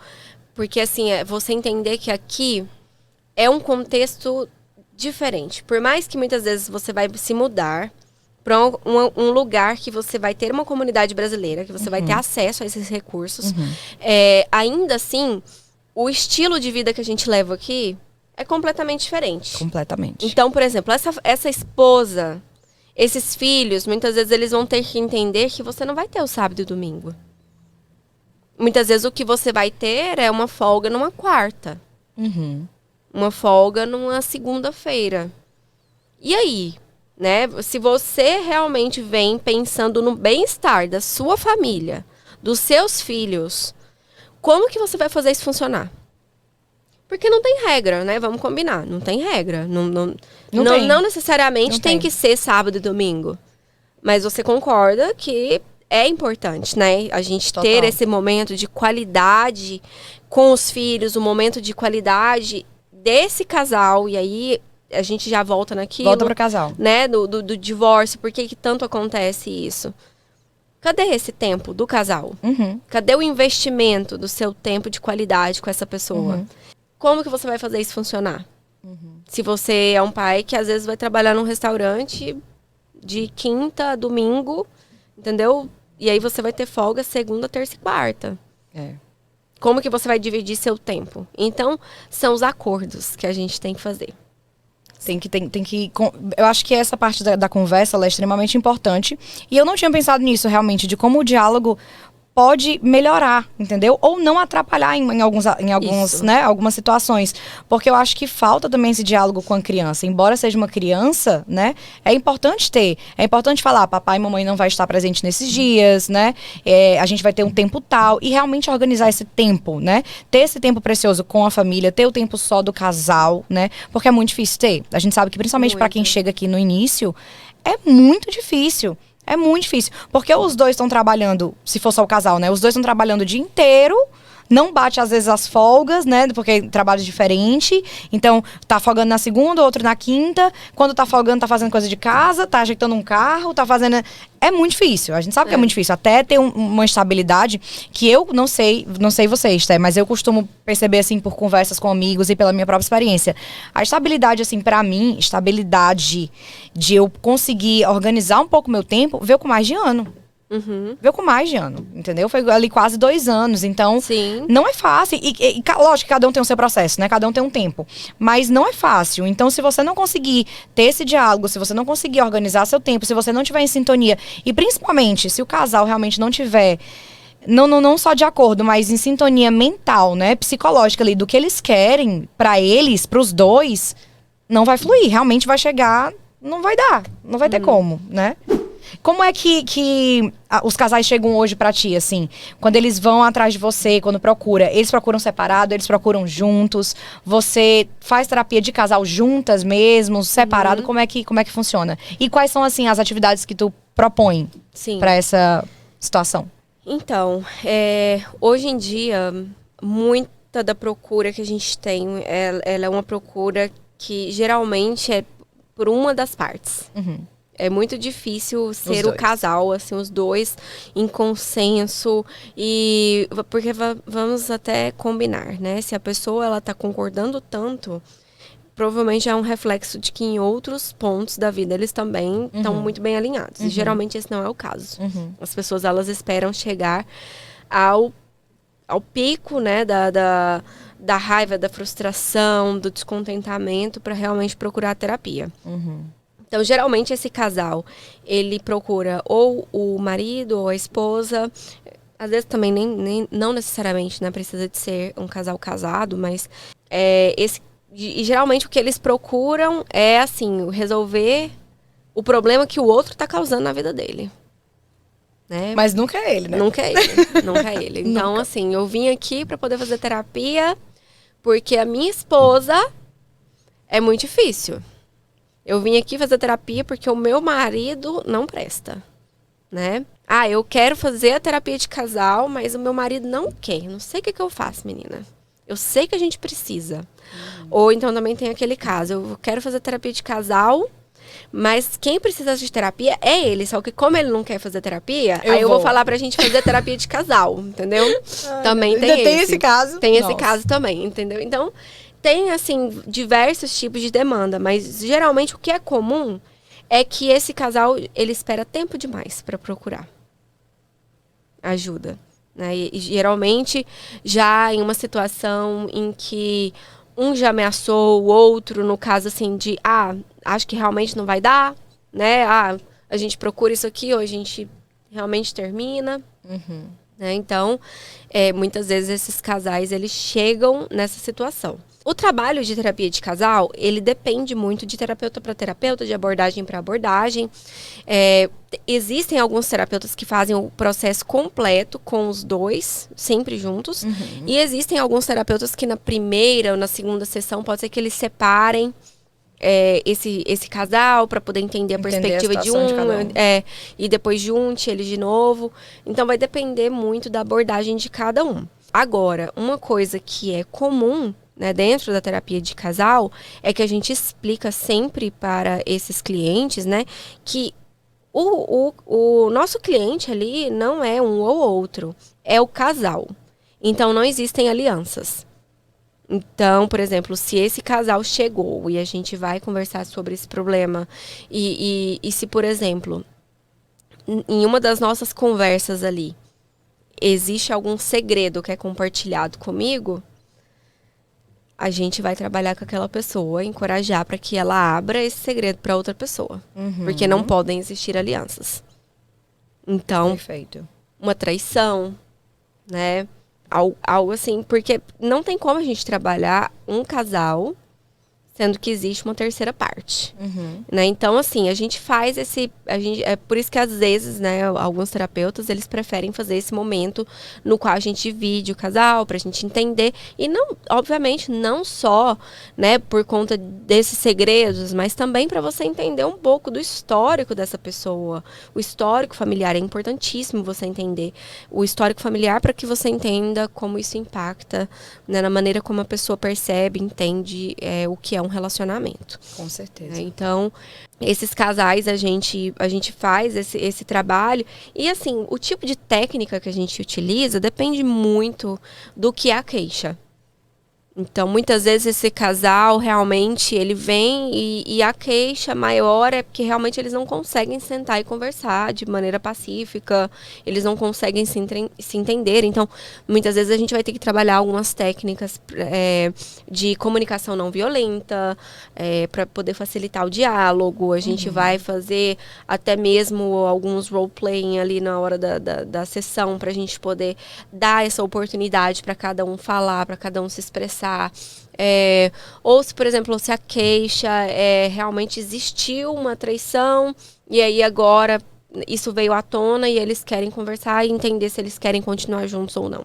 porque assim, você entender que aqui é um contexto diferente. Por mais que muitas vezes você vai se mudar para um lugar que você vai ter uma comunidade brasileira, que você vai ter acesso a esses recursos, ainda assim, o estilo de vida que a gente leva aqui é completamente diferente. Completamente. Então, por exemplo, essa esposa, esses filhos, muitas vezes eles vão ter que entender que você não vai ter o sábado e o domingo. Muitas vezes o que você vai ter é uma folga numa quarta. Uma folga numa segunda-feira. E aí, né? Se você realmente vem pensando no bem-estar da sua família, dos seus filhos, como que você vai fazer isso funcionar? Porque não tem regra, né? Vamos combinar. Não tem regra. Não necessariamente tem que ser sábado e domingo. Mas você concorda que é importante, né? A gente ter esse momento de qualidade com os filhos, um momento de qualidade desse casal. E aí a gente já volta naquilo. Volta pro casal. Né? Do divórcio. Por que tanto acontece isso? Cadê esse tempo do casal? Cadê o investimento do seu tempo de qualidade com essa pessoa? Como que você vai fazer isso funcionar? Se você é um pai que às vezes vai trabalhar num restaurante de quinta a domingo, entendeu? E aí você vai ter folga segunda, terça e quarta. Como que você vai dividir seu tempo? Então, são os acordos que a gente tem que fazer. Eu acho que essa parte da conversa ela é extremamente importante. E eu não tinha pensado nisso realmente, de como o diálogo pode melhorar, entendeu? Ou não atrapalhar em algumas situações. Porque eu acho que falta também esse diálogo com a criança. Embora seja uma criança, né? É importante ter. É importante falar, papai e mamãe não vai estar presente nesses dias, né? A gente vai ter um tempo tal. E realmente organizar esse tempo, né? Ter esse tempo precioso com a família, ter o tempo só do casal, né? Porque é muito difícil ter. A gente sabe que principalmente para quem chega aqui no início, é muito difícil. É muito difícil, porque os dois estão trabalhando, se for só o casal, né? Os dois estão trabalhando o dia inteiro, não bate às vezes as folgas, né? Porque trabalho diferente. Então, tá folgando na segunda, outro na quinta. Quando tá folgando, tá fazendo coisa de casa, tá ajeitando um carro, tá fazendo... É muito difícil, a gente sabe que é muito difícil. Até ter uma estabilidade que eu não sei vocês, tá? Mas eu costumo perceber, assim, por conversas com amigos e pela minha própria experiência. A estabilidade, assim, pra mim, estabilidade de eu conseguir organizar um pouco meu tempo, veio com mais de ano. Veio com mais de ano, entendeu? Foi ali quase 2 anos, então não é fácil. E lógico que cada um tem o seu processo, né? Cada um tem um tempo. Mas não é fácil. Então, se você não conseguir ter esse diálogo, se você não conseguir organizar seu tempo, se você não tiver em sintonia, e principalmente, se o casal realmente não tiver... Não só de acordo, mas em sintonia mental, né? Psicológica ali, do que eles querem pra eles, pros dois, não vai fluir. Realmente vai chegar, não vai dar. Não vai ter como, né? Como é que os casais chegam hoje pra ti, assim? Quando eles vão atrás de você, quando procura, eles procuram separado, eles procuram juntos? Você faz terapia de casal juntas mesmo, separado? Como é que funciona? E quais são, assim, as atividades que tu propõe pra essa situação? Então, hoje em dia, muita da procura que a gente tem, ela é uma procura que geralmente é por uma das partes. É muito difícil ser o casal, assim, os dois em consenso. Porque vamos até combinar, né? Se a pessoa ela tá concordando tanto, provavelmente é um reflexo de que em outros pontos da vida eles também estão muito bem alinhados. E geralmente esse não é o caso. As pessoas, elas esperam chegar ao pico, né, da raiva, da frustração, do descontentamento para realmente procurar terapia. Então, geralmente, esse casal, ele procura ou o marido ou a esposa. Às vezes também não necessariamente, né, precisa de ser um casal casado, mas e geralmente o que eles procuram é, assim, resolver o problema que o outro está causando na vida dele. Né? Mas nunca é ele, né? Nunca é ele, nunca é ele. Então, assim, eu vim aqui para poder fazer terapia porque a minha esposa é muito difícil. Eu vim aqui fazer terapia porque o meu marido não presta, né? Ah, eu quero fazer a terapia de casal, mas o meu marido não quer. Não sei o que eu faço, menina. Eu sei que a gente precisa. Ou então também tem aquele caso, eu quero fazer terapia de casal, mas quem precisa de terapia é ele. Só que como ele não quer fazer terapia, eu vou falar pra gente fazer terapia de casal, entendeu? Também tem ainda tem esse caso? Tem esse caso também, entendeu? Então, tem, assim, diversos tipos de demanda, mas geralmente o que é comum é que esse casal, ele espera tempo demais para procurar ajuda, né? E geralmente já em uma situação em que um já ameaçou o outro, no caso assim de, acho que realmente não vai dar, né? A gente procura isso aqui ou a gente realmente termina. Né? Então, muitas vezes esses casais, eles chegam nessa situação. O trabalho de terapia de casal, ele depende muito de terapeuta para terapeuta, de abordagem para abordagem. Existem alguns terapeutas que fazem o processo completo com os dois, sempre juntos. E existem alguns terapeutas que na primeira ou na segunda sessão, pode ser que eles separem esse casal para poder entender a perspectiva de um. E depois junte eles de novo. Então vai depender muito da abordagem de cada um. Agora, uma coisa que é comum, né, dentro da terapia de casal, é que a gente explica sempre para esses clientes, né, que o nosso cliente ali não é um ou outro, é o casal. Então, não existem alianças. Então, por exemplo, se esse casal chegou e a gente vai conversar sobre esse problema, e se, por exemplo, em uma das nossas conversas ali, existe algum segredo que é compartilhado comigo, a gente vai trabalhar com aquela pessoa, encorajar para que ela abra esse segredo para outra pessoa. Porque não podem existir alianças. Então, perfeito. Uma traição, né? Algo assim, porque não tem como a gente trabalhar um casal sendo que existe uma terceira parte, né? Então, assim, a gente faz é por isso que às vezes, né, alguns terapeutas, eles preferem fazer esse momento no qual a gente divide o casal, pra gente entender, e não, obviamente, não só, né, por conta desses segredos, mas também para você entender um pouco do histórico dessa pessoa. O histórico familiar é importantíssimo você entender o histórico familiar para que você entenda como isso impacta, né, na maneira como a pessoa percebe, entende o que é um relacionamento. Com certeza. Então, esses casais a gente faz esse trabalho. E assim, o tipo de técnica que a gente utiliza depende muito do que é a queixa. Então, muitas vezes esse casal realmente, ele vem e a queixa maior é porque realmente eles não conseguem sentar e conversar de maneira pacífica, eles não conseguem se entender. Então, muitas vezes a gente vai ter que trabalhar algumas técnicas de comunicação não violenta, para poder facilitar o diálogo. A gente vai fazer até mesmo alguns role-playing ali na hora da sessão, para a gente poder dar essa oportunidade para cada um falar, para cada um se expressar. Ou se, por exemplo, se a queixa realmente existiu uma traição e aí agora isso veio à tona e eles querem conversar e entender se eles querem continuar juntos ou não.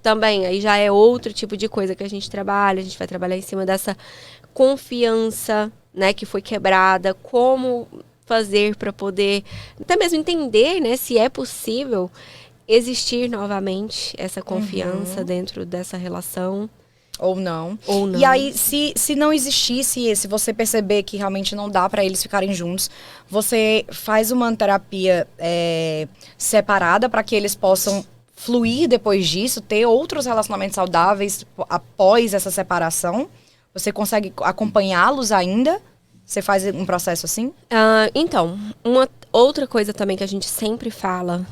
Também, aí já é outro tipo de coisa que a gente trabalha. A gente vai trabalhar em cima dessa confiança, né, que foi quebrada, como fazer para poder até mesmo entender, né, se é possível existir novamente essa confiança dentro dessa relação. Ou não. Ou não. E aí, se não existisse, se você perceber que realmente não dá para eles ficarem juntos, você faz uma terapia separada para que eles possam fluir depois disso, ter outros relacionamentos saudáveis após essa separação? Você consegue acompanhá-los ainda? Você faz um processo assim? Então, uma outra coisa também que a gente sempre fala,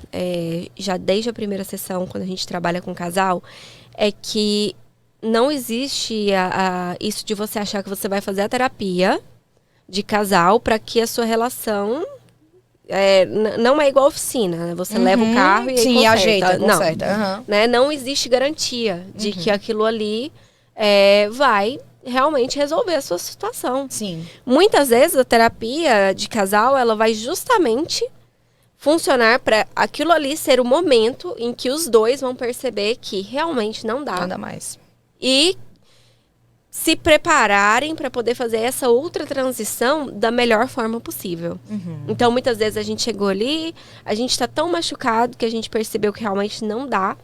já desde a primeira sessão, quando a gente trabalha com casal, é que não existe isso de você achar que você vai fazer a terapia de casal para que a sua relação não é igual a oficina, né? Você leva o carro e aí conserta. Ajeita, não, conserta. Né? Não existe garantia de que aquilo ali vai realmente resolver a sua situação. Sim. Muitas vezes a terapia de casal, ela vai justamente funcionar para aquilo ali ser o momento em que os dois vão perceber que realmente não dá. Nada mais. E se prepararem para poder fazer essa outra transição da melhor forma possível. Então, muitas vezes a gente chegou ali, a gente está tão machucado que a gente percebeu que realmente não dá.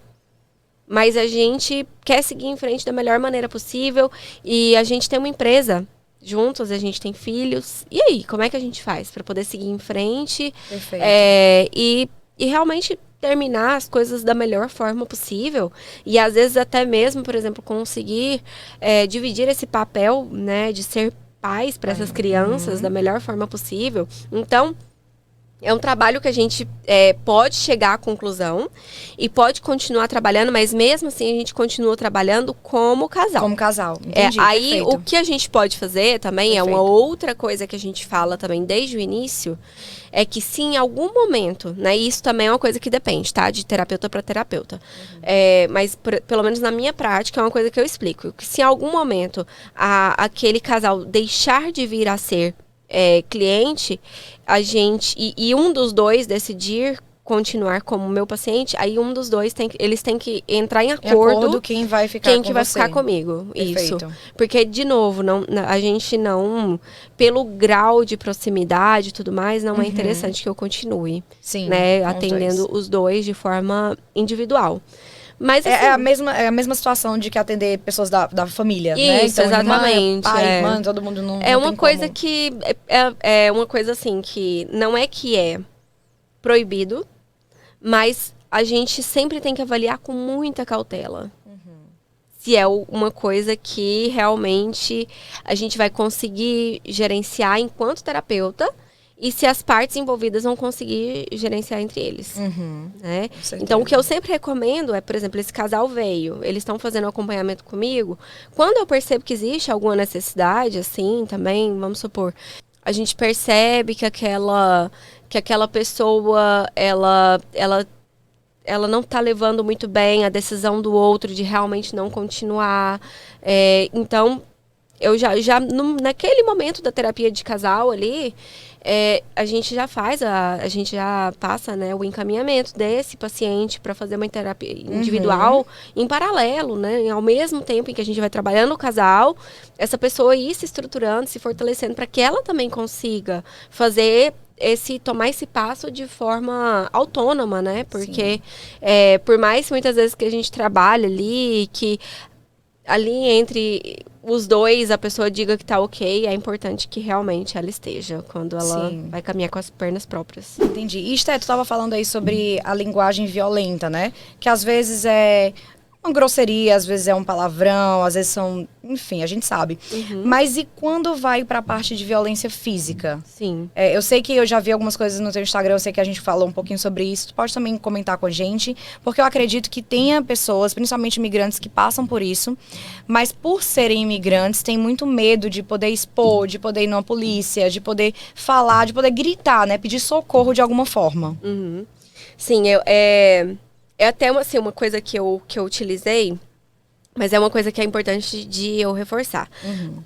Mas a gente quer seguir em frente da melhor maneira possível. E a gente tem uma empresa juntos, a gente tem filhos. E aí, como é que a gente faz para poder seguir em frente? Perfeito. E realmente terminar as coisas da melhor forma possível. E às vezes até mesmo, por exemplo, conseguir dividir esse papel, né, de ser pais para essas crianças da melhor forma possível. Então, é um trabalho que a gente pode chegar à conclusão e pode continuar trabalhando, mas mesmo assim a gente continua trabalhando como casal. Como casal, entendi, aí perfeito. o que a gente pode fazer também é uma outra coisa que a gente fala também desde o início, é que se em algum momento, né, isso também é uma coisa que depende, tá, de terapeuta para terapeuta, mas pelo menos na minha prática é uma coisa que eu explico, que se em algum momento aquele casal deixar de vir a ser cliente, a gente e um dos dois decidir continuar como meu paciente, aí um dos dois eles têm que entrar em acordo quem vai ficar ficar comigo. Perfeito. Isso. Porque, de novo, a gente não, pelo grau de proximidade e tudo mais, não é interessante que eu continue. Sim, né, atendendo os dois de forma individual. Mas, assim, é a mesma situação de que atender pessoas da família, né? Isso, então, exatamente. Pai, irmã, todo mundo não uma tem coisa como. que é uma coisa assim que não é que é proibido, mas a gente sempre tem que avaliar com muita cautela. Se é uma coisa que realmente a gente vai conseguir gerenciar enquanto terapeuta e se as partes envolvidas vão conseguir gerenciar entre eles. Né? Então, o que eu sempre recomendo é, por exemplo, esse casal veio, eles estão fazendo acompanhamento comigo. Quando eu percebo que existe alguma necessidade, assim, também, vamos supor, a gente percebe que aquela pessoa, ela não está levando muito bem a decisão do outro de realmente não continuar. Então, eu naquele momento da terapia de casal ali, a gente já passa, né, o encaminhamento desse paciente para fazer uma terapia individual em paralelo, né, ao mesmo tempo em que a gente vai trabalhando o casal, essa pessoa ir se estruturando, se fortalecendo para que ela também consiga tomar esse passo de forma autônoma, né, porque por mais muitas vezes que a gente trabalha ali, que ali entre os dois a pessoa diga que tá ok, é importante que realmente ela esteja quando ela vai caminhar com as pernas próprias. Entendi. E, Esté, tu tava falando aí sobre a linguagem violenta, né? Que às vezes é uma grosseria, às vezes é um palavrão, às vezes são... Enfim, a gente sabe. Mas e quando vai pra parte de violência física? Sim. Eu sei que eu já vi algumas coisas no teu Instagram, eu sei que a gente falou um pouquinho sobre isso. Tu pode também comentar com a gente, porque eu acredito que tenha pessoas, principalmente imigrantes, que passam por isso, mas por serem imigrantes, tem muito medo de poder expor, de poder ir numa polícia, de poder falar, de poder gritar, né? Pedir socorro de alguma forma. Sim, é até uma coisa que eu utilizei, mas é uma coisa que é importante de eu reforçar.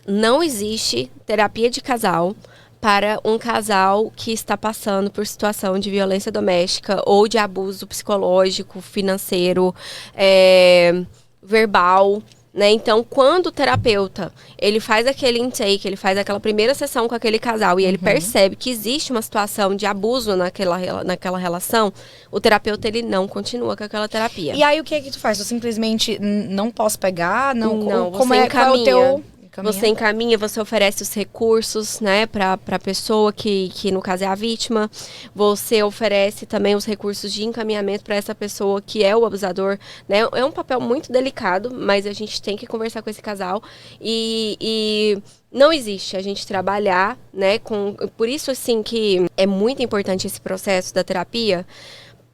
Não existe terapia de casal para um casal que está passando por situação de violência doméstica ou de abuso psicológico, financeiro, verbal. Né? Então, quando o terapeuta ele faz aquele intake, ele faz aquela primeira sessão com aquele casal e ele percebe que existe uma situação de abuso naquela relação, o terapeuta ele não continua com aquela terapia. E aí o que é que tu faz? Tu simplesmente não posso pegar? Não, como você qual é o teu... encaminha. Você encaminha, você oferece os recursos, né, para a pessoa que no caso é a vítima. Você oferece também os recursos de encaminhamento para essa pessoa que é o abusador, né? É um papel muito delicado, mas a gente tem que conversar com esse casal e não existe a gente trabalhar, né, por isso assim que é muito importante esse processo da terapia,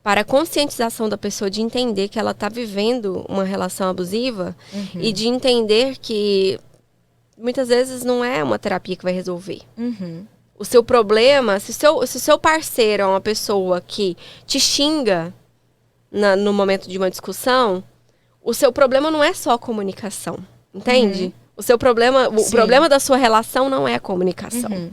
para a conscientização da pessoa de entender que ela está vivendo uma relação abusiva e de entender que muitas vezes não é uma terapia que vai resolver. O seu problema, se o seu parceiro é uma pessoa que te xinga no momento de uma discussão, o seu problema não é só a comunicação, entende? O seu problema, o problema da sua relação não é a comunicação.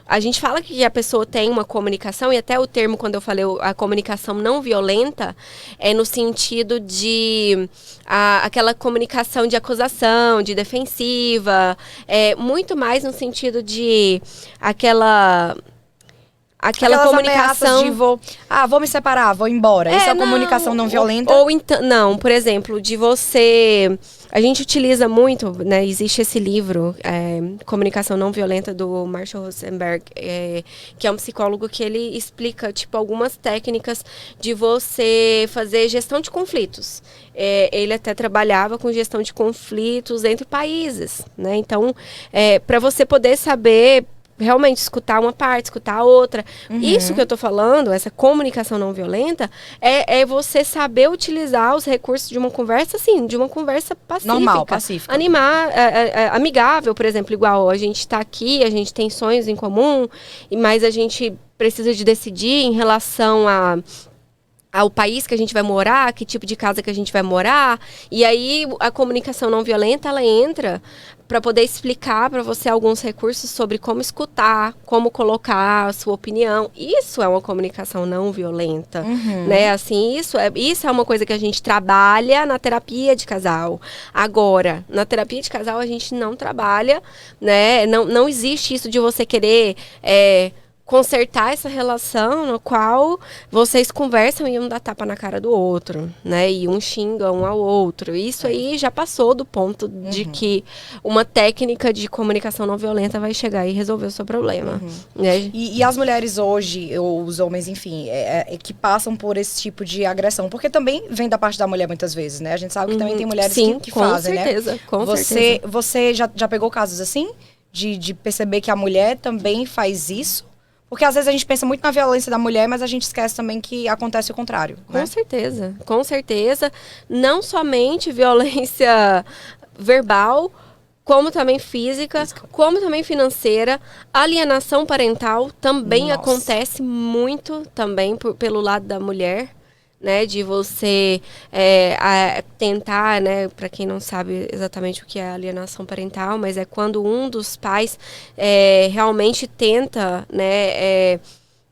A gente fala que a pessoa tem uma comunicação, e até o termo, quando eu falei a comunicação não violenta, é no sentido de aquela comunicação de acusação, de defensiva, muito mais no sentido de aquela comunicação de vou me separar, vou embora. Isso é comunicação não violenta? Ou então, não, por exemplo, de você... A gente utiliza muito, né? Existe esse livro, Comunicação Não Violenta, do Marshall Rosenberg, que é um psicólogo que ele explica, tipo, algumas técnicas de você fazer gestão de conflitos. Ele até trabalhava com gestão de conflitos entre países, né? Então, para você poder saber... realmente escutar uma parte, escutar a outra. Isso que eu tô falando, essa comunicação não violenta, é você saber utilizar os recursos de uma conversa, assim, de uma conversa pacífica. Normal, pacífica. Amigável, por exemplo, igual a gente tá aqui, a gente tem sonhos em comum, mas a gente precisa de decidir em relação ao país que a gente vai morar, que tipo de casa que a gente vai morar. E aí a comunicação não violenta, ela entra para poder explicar para você alguns recursos sobre como escutar, como colocar a sua opinião. Isso é uma comunicação não violenta, né? Assim, isso é uma coisa que a gente trabalha na terapia de casal. Agora, na terapia de casal a gente não trabalha, né? Não existe isso de você querer consertar essa relação no qual vocês conversam e um dá tapa na cara do outro, né? E um xinga um ao outro. Isso aí já passou do ponto de que uma técnica de comunicação não violenta vai chegar e resolver o seu problema. Né? E as mulheres hoje, ou os homens, enfim, que passam por esse tipo de agressão, porque também vem da parte da mulher muitas vezes, né? A gente sabe que também tem mulheres que fazem, certeza, né? Com certeza. Você já pegou casos assim? De perceber que a mulher também faz isso? Porque às vezes a gente pensa muito na violência da mulher, mas a gente esquece também que acontece o contrário. Com né? certeza, com certeza. Não somente violência verbal, como também física, como também financeira. Alienação parental também acontece muito também pelo lado da mulher. Né, de você tentar, né, para quem não sabe exatamente o que é alienação parental, mas é quando um dos pais realmente tenta, né,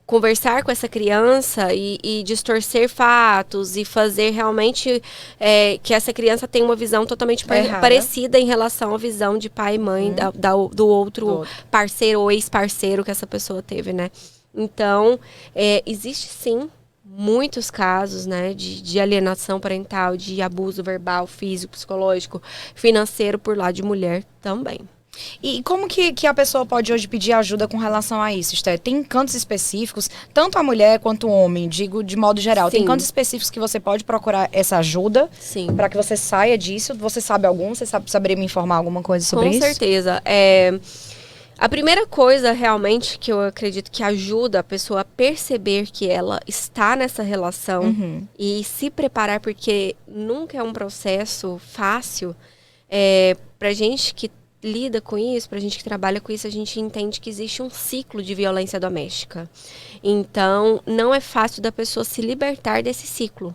conversar com essa criança e distorcer fatos e fazer realmente que essa criança tenha uma visão totalmente parecida em relação à visão de pai e mãe do outro parceiro ou ex-parceiro que essa pessoa teve, né? Então, existe sim muitos casos, né, de alienação parental, de abuso verbal, físico, psicológico, financeiro por lado de mulher também. E como que a pessoa pode hoje pedir ajuda com relação a isso, Esté? Tem cantos específicos, tanto a mulher quanto o homem, digo de modo geral. Sim. Tem cantos específicos que você pode procurar essa ajuda para que você saia disso? Você sabe algum? Você saberia me informar alguma coisa sobre isso? Com certeza. A primeira coisa, realmente, que eu acredito que ajuda a pessoa a perceber que ela está nessa relação e se preparar, porque nunca é um processo fácil. Pra gente que lida com isso, pra gente que trabalha com isso, a gente entende que existe um ciclo de violência doméstica. Então, não é fácil da pessoa se libertar desse ciclo.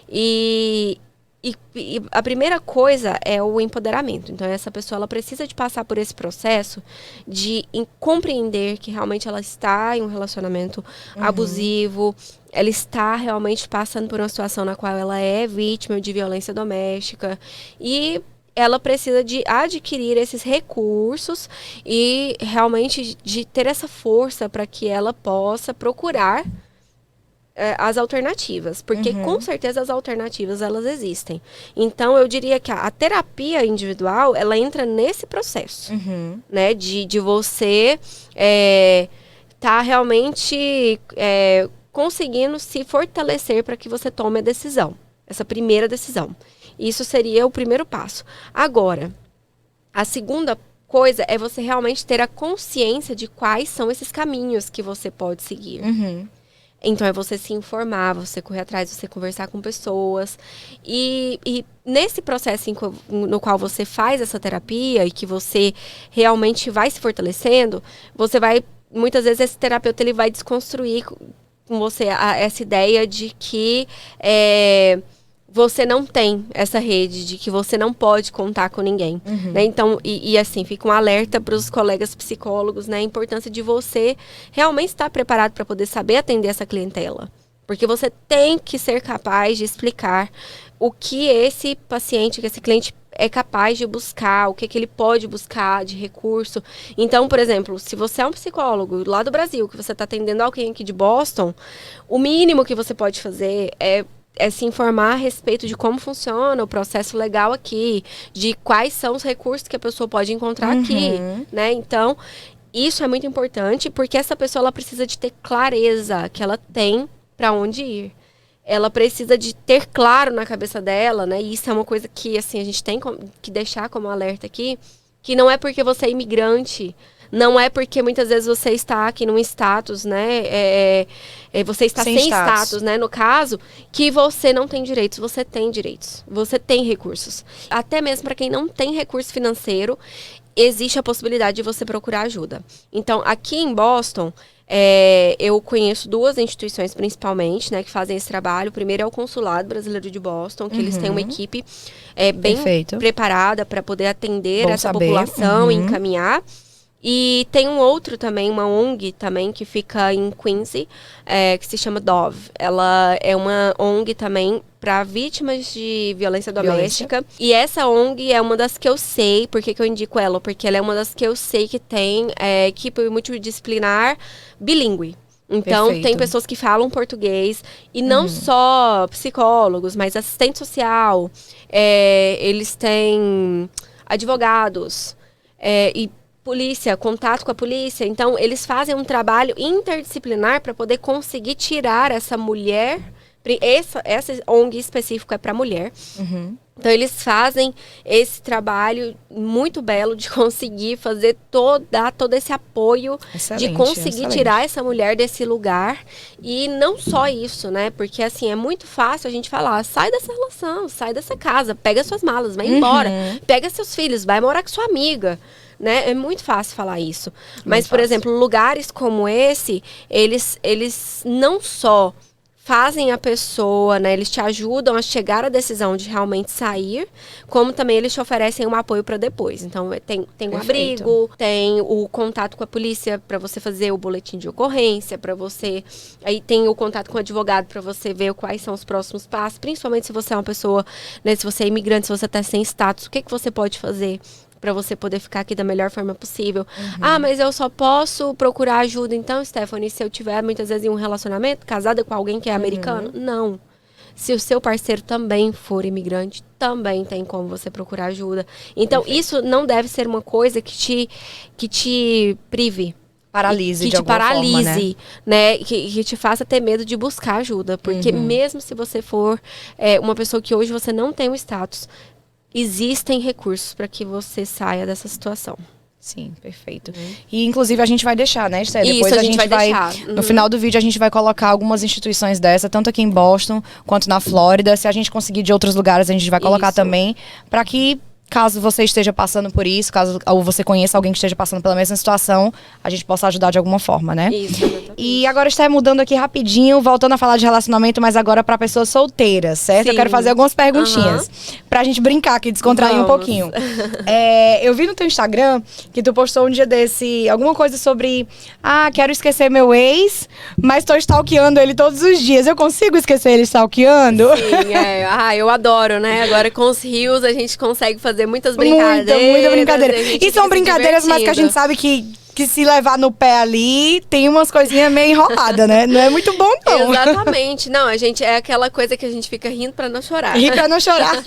E a primeira coisa é o empoderamento. Então, essa pessoa ela precisa de passar por esse processo de compreender que realmente ela está em um relacionamento abusivo, ela está realmente passando por uma situação na qual ela é vítima de violência doméstica e ela precisa de adquirir esses recursos e realmente de ter essa força para que ela possa procurar as alternativas, porque com certeza as alternativas elas existem. Então eu diria que a terapia individual ela entra nesse processo, né, de você tá realmente conseguindo se fortalecer para que você tome a decisão, essa primeira decisão. Isso seria o primeiro passo. Agora, a segunda coisa é você realmente ter a consciência de quais são esses caminhos que você pode seguir. Então, é você se informar, você correr atrás, você conversar com pessoas. E nesse processo no qual você faz essa terapia e que você realmente vai se fortalecendo, você vai, muitas vezes, esse terapeuta ele vai desconstruir com você essa ideia de que você não tem essa rede, de que você não pode contar com ninguém. Né? Então, assim, fica um alerta para os colegas psicólogos, né? A importância de você realmente estar preparado para poder saber atender essa clientela. Porque você tem que ser capaz de explicar o que esse paciente, que esse cliente é capaz de buscar, o que ele pode buscar de recurso. Então, por exemplo, se você é um psicólogo lá do Brasil, que você está atendendo alguém aqui de Boston, o mínimo que você pode fazer é se informar a respeito de como funciona o processo legal aqui, de quais são os recursos que a pessoa pode encontrar aqui, né? Então, isso é muito importante, porque essa pessoa ela precisa de ter clareza que ela tem para onde ir. Ela precisa de ter claro na cabeça dela, né? E isso é uma coisa que, assim, a gente tem que deixar como alerta aqui, que não é porque você é imigrante, não é porque muitas vezes você está aqui num status, né? Você está sem status, né? No caso, que você não tem direitos. Você tem direitos. Você tem recursos. Até mesmo para quem não tem recurso financeiro, existe a possibilidade de você procurar ajuda. Então, aqui em Boston, eu conheço 2 instituições principalmente, né? Que fazem esse trabalho. O primeiro é o Consulado Brasileiro de Boston, que eles têm uma equipe bem preparada para poder atender essa população e encaminhar. E tem um outro também, uma ONG também, que fica em Quincy, que se chama Dove. Ela é uma ONG também para vítimas de violência doméstica. E essa ONG é uma das que eu sei. Por que eu indico ela? Porque ela é uma das que eu sei que tem equipe multidisciplinar bilíngue. Então, tem pessoas que falam português. E não só psicólogos, mas assistente social. Eles têm advogados. E polícia, contato com a polícia. Então, eles fazem um trabalho interdisciplinar para poder conseguir tirar essa mulher. Essa ONG específica é para mulher. Então, eles fazem esse trabalho muito belo de conseguir dar todo esse apoio, de conseguir tirar essa mulher desse lugar. E não só isso, né? Porque, assim, é muito fácil a gente falar, sai dessa relação, sai dessa casa, pega suas malas, vai embora, pega seus filhos, vai morar com sua amiga. Né? É muito fácil falar isso. Mas, por exemplo, lugares como esse, eles não só fazem a pessoa, né? Eles te ajudam a chegar à decisão de realmente sair, como também eles te oferecem um apoio para depois. Então, tem um abrigo, tem o contato com a polícia para você fazer o boletim de ocorrência, para você... Aí tem o contato com o advogado para você ver quais são os próximos passos, principalmente se você é uma pessoa, né? Se você é imigrante, se você está sem status, o que você pode fazer para você poder ficar aqui da melhor forma possível. Ah, mas eu só posso procurar ajuda, então, Stephanie, se eu tiver muitas vezes em um relacionamento, casada com alguém que é americano? Não. Se o seu parceiro também for imigrante, também tem como você procurar ajuda. Então, isso não deve ser uma coisa que te prive. Paralise, que te paralise, né? Que te faça ter medo de buscar ajuda. Porque mesmo se você for uma pessoa que hoje você não tem o status, existem recursos para que você saia dessa situação. Sim, perfeito. E, inclusive, a gente vai deixar, né, Esther? Depois isso, a gente vai deixar. No final do vídeo, a gente vai colocar algumas instituições dessa, tanto aqui em Boston, quanto na Flórida. Se a gente conseguir de outros lugares, a gente vai colocar também, para que, caso você esteja passando por isso, ou você conheça alguém que esteja passando pela mesma situação, a gente possa ajudar de alguma forma, né? Isso, exatamente. E agora está mudando aqui rapidinho, voltando a falar de relacionamento, mas agora para pessoas solteiras, certo? Sim. Eu quero fazer algumas perguntinhas, pra gente brincar aqui, descontrair um pouquinho. Eu vi no teu Instagram que tu postou um dia desse, alguma coisa sobre, quero esquecer meu ex, mas tô stalkeando ele todos os dias. Eu consigo esquecer ele stalkeando? Sim, eu adoro, né? Agora com os rios a gente consegue fazer muita brincadeira. Muita brincadeira. E são brincadeiras, mas que a gente sabe que que se levar no pé ali, tem umas coisinhas meio enroladas, né? Não é muito bom, não. Exatamente. Não, a gente é aquela coisa que a gente fica rindo pra não chorar. Rir pra não chorar.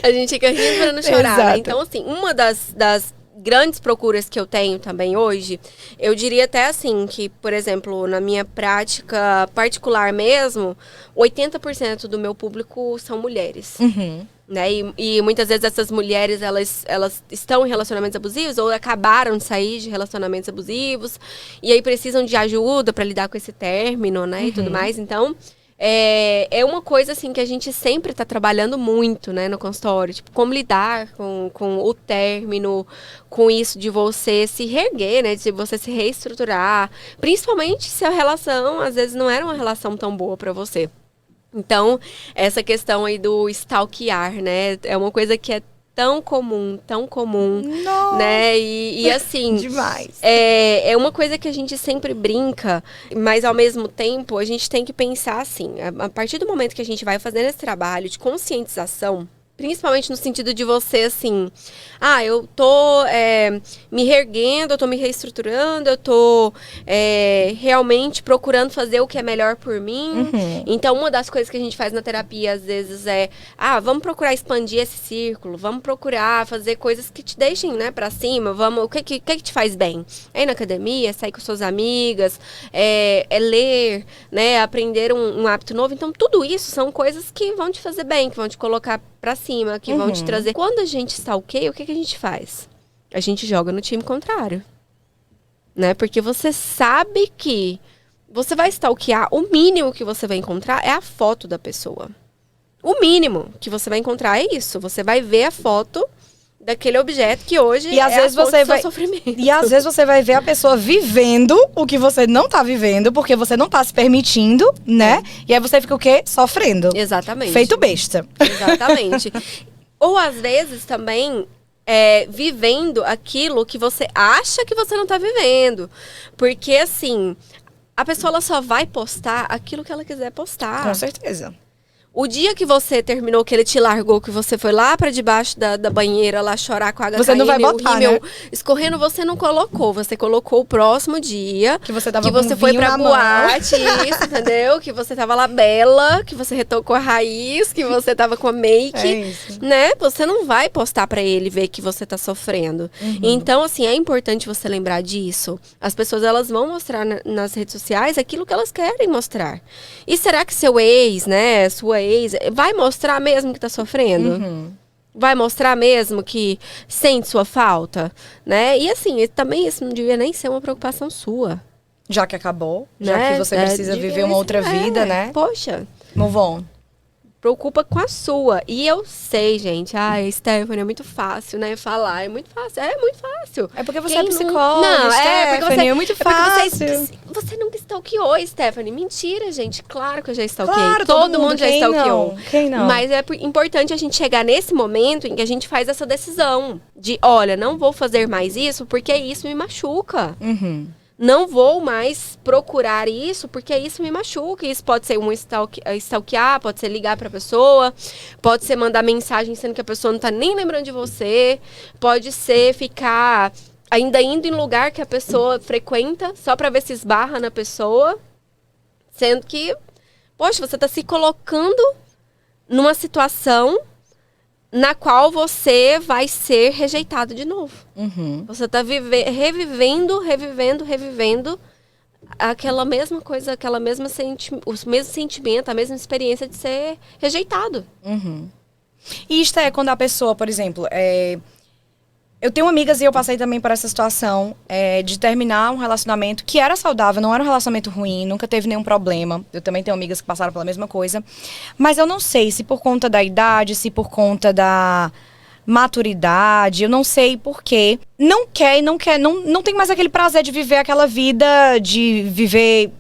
A gente fica rindo pra não chorar. Exato. Então, assim, uma das grandes procuras que eu tenho também hoje, eu diria até assim, que, por exemplo, na minha prática particular mesmo, 80% do meu público são mulheres. Uhum. Né? E muitas vezes essas mulheres, elas estão em relacionamentos abusivos ou acabaram de sair de relacionamentos abusivos e aí precisam de ajuda para lidar com esse término, né? E tudo mais. Então, é uma coisa assim que a gente sempre está trabalhando muito, né, no consultório. Tipo, como lidar com o término, com isso de você se reerguer, né? De você se reestruturar. Principalmente se a relação, às vezes, não era uma relação tão boa para você. Então, essa questão aí do stalkear, né? É uma coisa que é tão comum, Nossa, né? E assim... demais. É uma coisa que a gente sempre brinca, mas ao mesmo tempo a gente tem que pensar assim, a partir do momento que a gente vai fazendo esse trabalho de conscientização, principalmente no sentido de você, assim, eu tô me reerguendo, eu tô me reestruturando, eu tô realmente procurando fazer o que é melhor por mim. Uhum. Então, uma das coisas que a gente faz na terapia, às vezes, vamos procurar expandir esse círculo, vamos procurar fazer coisas que te deixem, né, pra cima, o que te faz bem? É ir na academia, sair com suas amigas, ler, né, aprender um hábito novo. Então, tudo isso são coisas que vão te fazer bem, que vão te colocar pra cima, que vão te trazer. Quando a gente stalkeia, o que a gente faz? A gente joga no time contrário. Né? Porque você sabe que você vai stalkear, o mínimo que você vai encontrar é a foto da pessoa. O mínimo que você vai encontrar é isso. Você vai ver a foto daquele objeto que hoje e às vezes você vai sofrimento. E às vezes você vai ver a pessoa vivendo o que você não tá vivendo, porque você não tá se permitindo, né? E aí você fica o quê? Sofrendo. Exatamente. Feito besta. Exatamente. Ou às vezes também vivendo aquilo que você acha que você não tá vivendo. Porque assim, a pessoa ela só vai postar aquilo que ela quiser postar. Com certeza. O dia que você terminou, que ele te largou, que você foi lá pra debaixo da banheira lá chorar com a água você caindo, não vai botar, rímel né? escorrendo, você não colocou. Você colocou o próximo dia. Que você tava que com você foi vinho pra na mão. boate, isso, entendeu? Que você tava lá bela, que você retocou a raiz, que você tava com a make. É isso. Né? Você não vai postar pra ele ver que você tá sofrendo. Então, assim, é importante você lembrar disso. As pessoas, elas vão mostrar nas redes sociais aquilo que elas querem mostrar. E será que seu ex, né, sua ex, vai mostrar mesmo que tá sofrendo? Vai mostrar mesmo que sente sua falta? Né? E assim, também isso não devia nem ser uma preocupação sua. Já que acabou, já Né? que você precisa viver uma outra vida, né? Poxa, Move on. preocupa com a sua. E eu sei, gente, Stephanie, é muito fácil, né? Falar, é muito fácil. É muito fácil. É porque você Quem é psicóloga, Não, Stephanie, porque você, é muito porque fácil. Você nunca stalkeou, Stephanie. Mentira, gente. Claro que eu já stalkeei. Claro, todo mundo já quem stalkeou. não? Quem não? Mas é importante a gente chegar nesse momento em que a gente faz essa decisão de, olha, não vou fazer mais isso porque isso me machuca. Não vou mais procurar isso porque isso me machuca. Isso pode ser stalkear, pode ser ligar pra pessoa, pode ser mandar mensagem sendo que a pessoa não tá nem lembrando de você, pode ser ficar ainda indo em lugar que a pessoa frequenta só pra ver se esbarra na pessoa, sendo que, poxa, você tá se colocando numa situação na qual você vai ser rejeitado de novo. Você tá revivendo aquela mesma coisa, o mesmo sentimento, a mesma experiência de ser rejeitado. E isto é quando a pessoa, por exemplo, eu tenho amigas e eu passei também por essa situação de terminar um relacionamento que era saudável, não era um relacionamento ruim, nunca teve nenhum problema. Eu também tenho amigas que passaram pela mesma coisa. Mas eu não sei se por conta da idade, se por conta da maturidade, eu não sei por quê. Não tem mais aquele prazer de viver aquela vida, de viver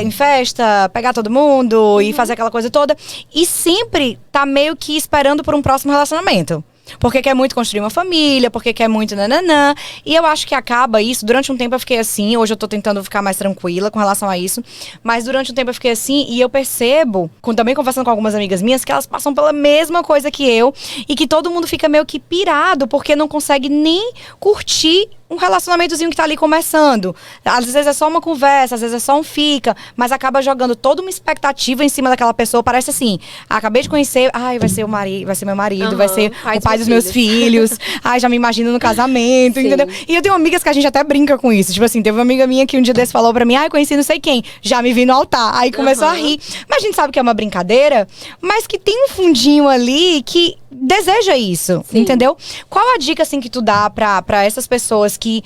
em festa, pegar todo mundo e fazer aquela coisa toda. E sempre tá meio que esperando por um próximo relacionamento. Porque quer muito construir uma família, porque quer muito nananã. E eu acho que acaba isso. Durante um tempo eu fiquei assim. Hoje eu tô tentando ficar mais tranquila com relação a isso. Mas durante um tempo eu fiquei assim. E eu percebo, também conversando com algumas amigas minhas, que elas passam pela mesma coisa que eu. E que todo mundo fica meio que pirado, porque não consegue nem curtir um relacionamentozinho que tá ali começando. Às vezes é só uma conversa, às vezes é só um fica, mas acaba jogando toda uma expectativa em cima daquela pessoa. Parece assim, acabei de conhecer, ai, vai ser o marido, vai ser meu marido, vai ser o pai dos meus filhos. Ai, já me imagino no casamento, entendeu? E eu tenho amigas que a gente até brinca com isso. Tipo assim, teve uma amiga minha que um dia desse falou pra mim, ai, conheci não sei quem, já me vi no altar. Aí começou a rir. Mas a gente sabe que é uma brincadeira, mas que tem um fundinho ali que deseja isso, entendeu? Qual a dica, assim, que tu dá pra essas pessoas que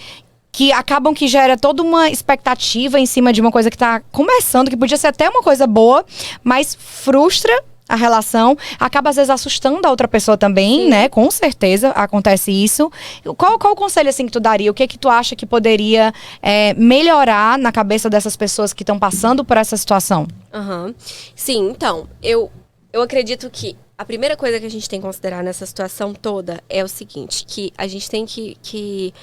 acabam que gera toda uma expectativa em cima de uma coisa que tá começando, que podia ser até uma coisa boa, mas frustra a relação, acaba às vezes assustando a outra pessoa também, né? Com certeza acontece isso. Qual o conselho, assim, que tu daria? O que tu acha que poderia melhorar na cabeça dessas pessoas que estão passando por essa situação? Sim, então, eu acredito que a primeira coisa que a gente tem que considerar nessa situação toda é o seguinte, que a gente tem que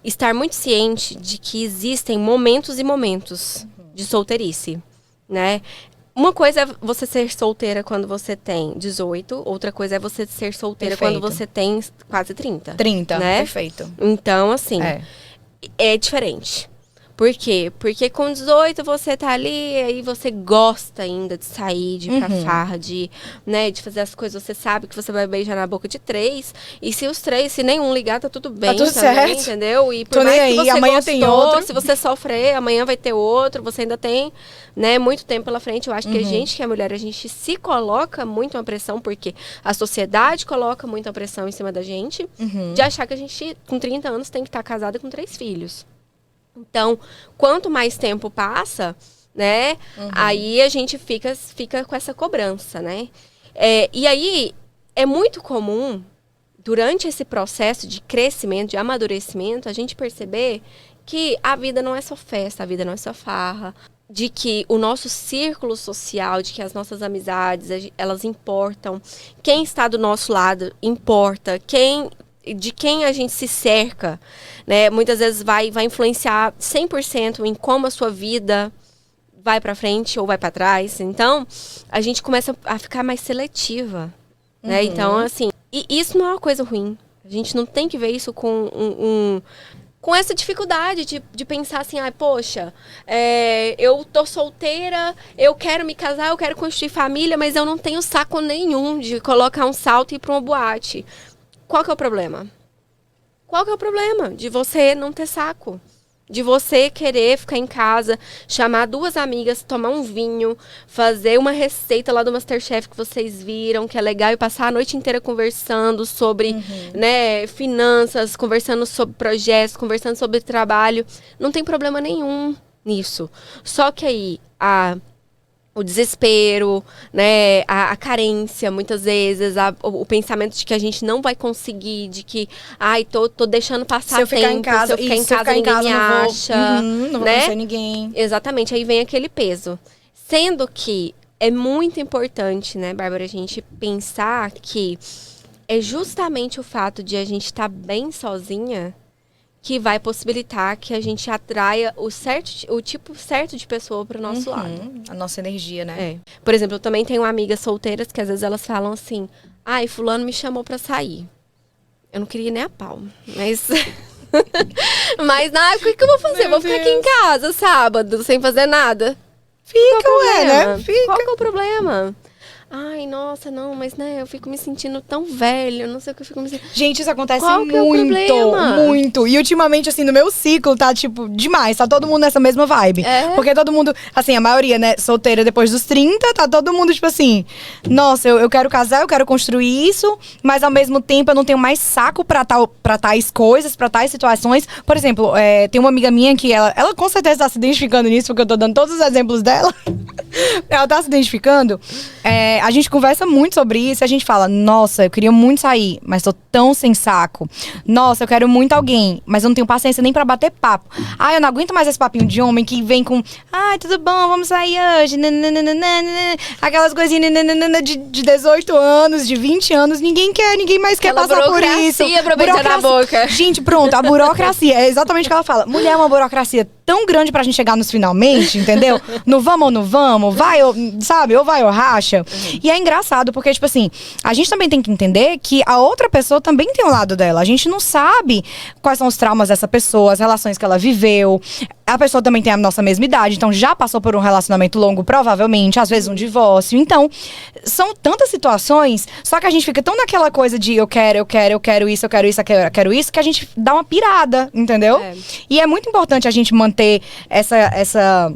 estar muito ciente de que existem momentos e momentos de solteirice, né? Uma coisa é você ser solteira quando você tem 18, outra coisa é você ser solteira quando você tem quase 30. 30, né? Perfeito. Então, assim, é diferente. Por quê? Porque com 18 você tá ali, aí você gosta ainda de sair, de ir pra farra, de fazer as coisas. Você sabe que você vai beijar na boca de 3. E se nenhum ligar, tá tudo bem, tá tudo também, certo. Entendeu? E por Tô mais nem que aí, você amanhã gostou, tem outro. se você sofrer, amanhã vai ter outro. Você ainda tem, né, muito tempo pela frente. Eu acho que a gente, que é mulher, a gente se coloca muito uma pressão, porque a sociedade coloca muita pressão em cima da gente, de achar que a gente, com 30 anos, tem que estar casada com 3 filhos. Então, quanto mais tempo passa, né, aí a gente fica com essa cobrança, né? E aí, é muito comum, durante esse processo de crescimento, de amadurecimento, a gente perceber que a vida não é só festa, a vida não é só farra, de que o nosso círculo social, de que as nossas amizades, elas importam, quem está do nosso lado importa, de quem a gente se cerca, né? Muitas vezes vai influenciar 100% em como a sua vida vai para frente ou vai para trás. Então, a gente começa a ficar mais seletiva, né? Então, assim, e isso não é uma coisa ruim. A gente não tem que ver isso com essa dificuldade de pensar assim, poxa, eu tô solteira, eu quero me casar, eu quero construir família, mas eu não tenho saco nenhum de colocar um salto e ir para uma boate. Qual que é o problema? Qual que é o problema de você não ter saco? De você querer ficar em casa, chamar 2 amigas, tomar um vinho, fazer uma receita lá do MasterChef que vocês viram, que é legal, e passar a noite inteira conversando sobre né, finanças, conversando sobre projetos, conversando sobre trabalho. Não tem problema nenhum nisso. Só que aí, o desespero, né, a carência, muitas vezes, o pensamento de que a gente não vai conseguir, de que, tô deixando passar tempo, se eu ficar em casa ninguém me acha, não vou né? conhecer ninguém. Exatamente, aí vem aquele peso. Sendo que é muito importante, né, Bárbara, a gente pensar que é justamente o fato de a gente estar bem sozinha que vai possibilitar que a gente atraia o tipo certo de pessoa para o nosso lado. A nossa energia, né? Por exemplo, eu também tenho amigas solteiras que às vezes elas falam assim, fulano me chamou para sair. Eu não queria nem a pau, mas... mas, o que eu vou fazer? Vou ficar aqui em casa, sábado, sem fazer nada? Fica, né? Fica. Qual que é o problema? Ai, nossa, não, mas né, eu fico me sentindo tão velho, não sei o que eu fico me sentindo. Gente, isso acontece Qual que é o problema? Muito. E ultimamente, assim, no meu ciclo, tá, tipo, demais. Tá todo mundo nessa mesma vibe. Porque todo mundo, assim, a maioria, né, solteira depois dos 30, tá todo mundo, tipo assim, nossa, eu quero casar, eu quero construir isso, mas ao mesmo tempo eu não tenho mais saco pra tais coisas, pra tais situações. Por exemplo, tem uma amiga minha que ela com certeza tá se identificando nisso, porque eu tô dando todos os exemplos dela. Ela tá se identificando. A gente conversa muito sobre isso e a gente fala, nossa, eu queria muito sair, mas tô tão sem saco. Nossa, eu quero muito alguém, mas eu não tenho paciência nem pra bater papo. Eu não aguento mais esse papinho de homem que vem com, tudo bom, vamos sair hoje. Aquelas coisinhas de 18 anos, de 20 anos, ninguém mais quer passar por isso. Burocracia na boca. Gente, pronto, a burocracia, é exatamente o que ela fala. Mulher é uma burocracia tão grande pra gente chegar nos finalmente, entendeu? No vamos ou não vamos? vamos, vai, ou, sabe? Ou vai ou racha. E é engraçado, porque, tipo assim, a gente também tem que entender que a outra pessoa também tem um lado dela. A gente não sabe quais são os traumas dessa pessoa, as relações que ela viveu. A pessoa também tem a nossa mesma idade, então já passou por um relacionamento longo, provavelmente, às vezes um divórcio. Então, são tantas situações, só que a gente fica tão naquela coisa de eu quero isso, eu quero isso, que a gente dá uma pirada, entendeu? É. E é muito importante a gente manter essa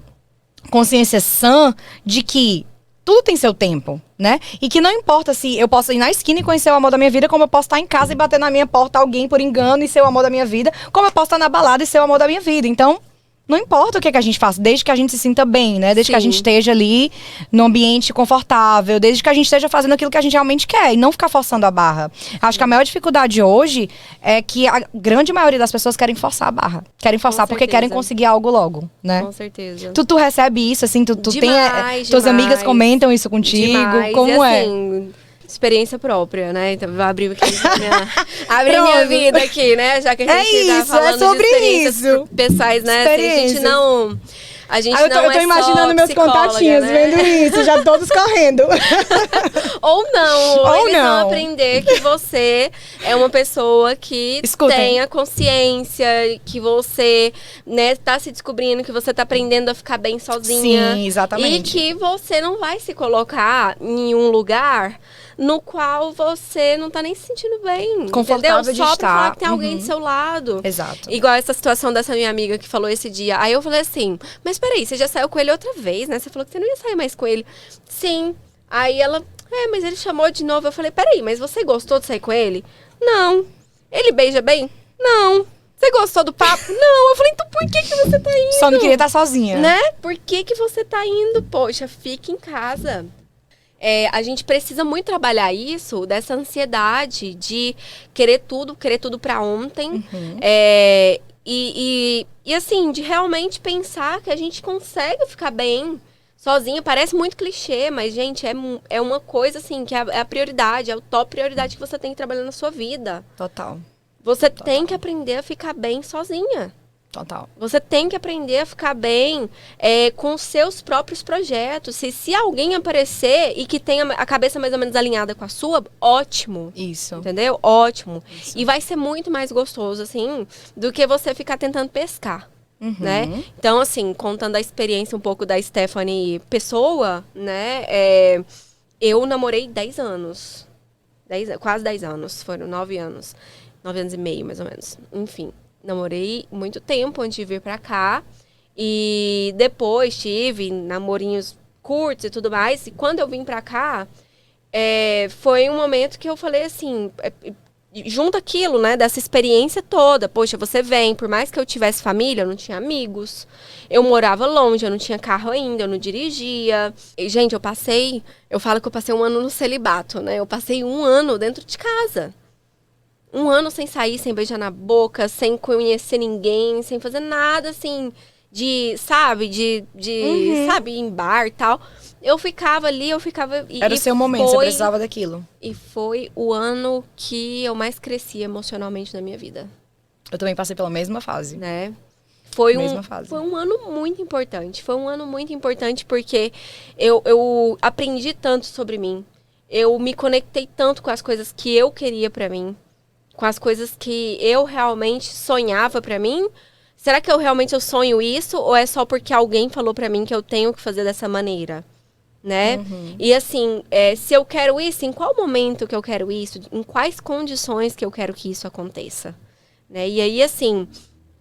consciência sã de que tudo tem seu tempo, né? E que não importa se eu posso ir na esquina e conhecer o amor da minha vida, como eu posso estar em casa e bater na minha porta alguém por engano e ser o amor da minha vida, como eu posso estar na balada e ser o amor da minha vida. Então, não importa o que a gente faça, desde que a gente se sinta bem, né? Desde que a gente esteja ali no ambiente confortável, desde que a gente esteja fazendo aquilo que a gente realmente quer e não ficar forçando a barra. Acho que a maior dificuldade hoje é que a grande maioria das pessoas querem forçar a barra. Querem forçar porque querem conseguir algo logo, né? Com certeza. Tu recebe isso, assim? Tu Demais, tem... Tuas amigas comentam isso contigo? Demais. Como e, é? assim, experiência própria, né? Então, vou abrir aqui abrir minha vida aqui, né? Já que a gente tá falando sobre de experiências isso. pessoais, né? Assim, a gente não... A gente eu tô não é imaginando só meus psicóloga, contatinhos, né? vendo isso, já todos correndo. Ou não, Ou eles não. vão aprender que você é uma pessoa que Escutem. tenha consciência, que você, né, tá se descobrindo, que você tá aprendendo a ficar bem sozinha. Sim, exatamente. E que você não vai se colocar em um lugar no qual você não tá nem se sentindo bem. Confortável entendeu? de Só estar. pra falar que tem alguém do seu lado. Exato. Igual essa situação dessa minha amiga que falou esse dia. Aí eu falei assim, mas peraí, você já saiu com ele outra vez, né? Você falou que você não ia sair mais com ele. Sim. Aí ela, mas ele chamou de novo. Eu falei, peraí, mas você gostou de sair com ele? Não. Ele beija bem? Não. Você gostou do papo? Não. Eu falei, então por que você tá indo? Só não queria estar sozinha. Né? Por que você tá indo? Poxa, fique em casa. A gente precisa muito trabalhar isso, dessa ansiedade de querer tudo pra ontem. Uhum. E assim, de realmente pensar que a gente consegue ficar bem sozinha. Parece muito clichê, mas, gente, é uma coisa, assim, que é a prioridade, é o top prioridade que você tem que trabalhar na sua vida. Total. Você tem que aprender a ficar bem sozinha. Total. Você tem que aprender a ficar bem com os seus próprios projetos. Se alguém aparecer e que tenha a cabeça mais ou menos alinhada com a sua, ótimo. Isso. Entendeu? Ótimo. Isso. E vai ser muito mais gostoso, assim, do que você ficar tentando pescar. Uhum. Né? Então, assim, contando a experiência um pouco da Stephanie pessoa, né? Eu namorei 10 anos. Quase 10 anos. Foram 9 anos. 9 anos e meio, mais ou menos. Enfim. Namorei muito tempo antes de vir pra cá. E depois tive namorinhos curtos e tudo mais. E quando eu vim pra cá, foi um momento que eu falei assim... junto aquilo, né, dessa experiência toda. Poxa, você vem, por mais que eu tivesse família, eu não tinha amigos. Eu morava longe, eu não tinha carro ainda, eu não dirigia. E, gente, eu falo que eu passei um ano no celibato, né? Eu passei um ano dentro de casa. Um ano sem sair, sem beijar na boca, sem conhecer ninguém, sem fazer nada, assim, sabe, sabe, ir em bar e tal. Eu ficava ali, Era o seu momento, você precisava daquilo. E foi o ano que eu mais cresci emocionalmente na minha vida. Eu também passei pela mesma fase. Né? Foi fase. um ano muito importante. Foi um ano muito importante porque eu aprendi tanto sobre mim. Eu me conectei tanto com as coisas que eu queria pra mim. Com as coisas que eu realmente sonhava pra mim. Será que eu realmente sonho isso? Ou é só porque alguém falou pra mim que eu tenho que fazer dessa maneira? Né? Uhum. E assim, se eu quero isso, em qual momento que eu quero isso? Em quais condições que eu quero que isso aconteça? Né? E aí, assim,